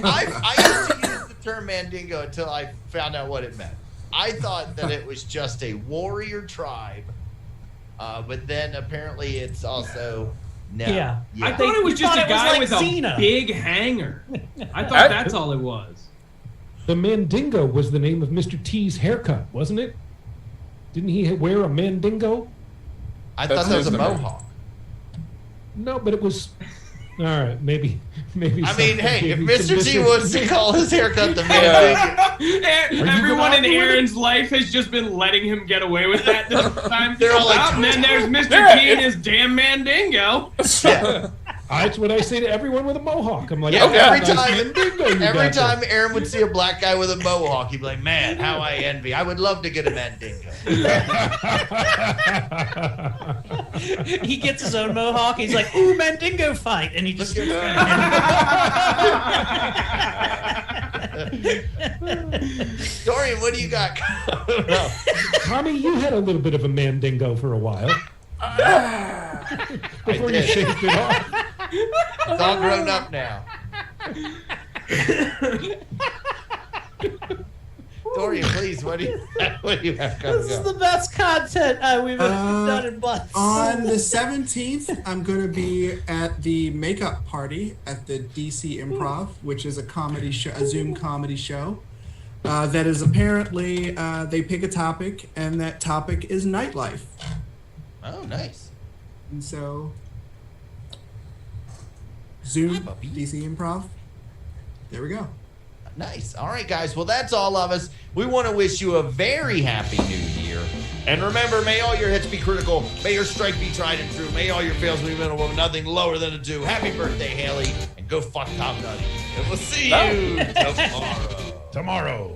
I used to use the term Mandingo until I found out what it meant. I thought that it was just a warrior tribe, but then apparently it's also no. Yeah. I thought it was You just thought a it was guy like with Xena. a big hanger. I thought that's all it was. The Mandingo was the name of Mr. T's haircut, wasn't it? Didn't he wear a Mandingo? I thought that was a That's mohawk. No, but it was. All right, maybe. I mean, hey, if maybe some Mr. T mis- wants to call his haircut the Mandingo, Everyone in gonna argue with Aaron's life has just been letting him get away with that this time. They're all like, and then there's Mr. Yeah, T and his damn Mandingo. yeah. That's what I say to everyone with a mohawk. I'm like, Yeah, oh, every nice time- Mandingo you Every got time there. Aaron would see a black guy with a mohawk, he'd be like, "Man, how I envy! I would love to get a Mandingo." He gets his own mohawk. He's like, "Ooh, Mandingo fight," and he just. Dorian, what do you got coming up? Tommy, you had a little bit of a Mandingo for a while. Before you did. shaved it off. It's all grown up now. Dorian, please, what do you have coming This is up? the best content we've done in months. On the 17th, I'm going to be at the makeup party at the DC Improv, which is a comedy show, a Zoom comedy show. That is apparently they pick a topic, and that topic is nightlife. Oh, nice. And so, Zoom, Hi, puppy. DC Improv. There we go. Nice. All right, guys. Well, that's all of us. We want to wish you a very happy new year. And remember, may all your hits be critical. May your strike be tried and true. May all your fails be minimal with nothing lower than a 2. Happy birthday, Haley. And go fuck Tom Nutty. And we'll see you tomorrow. Tomorrow.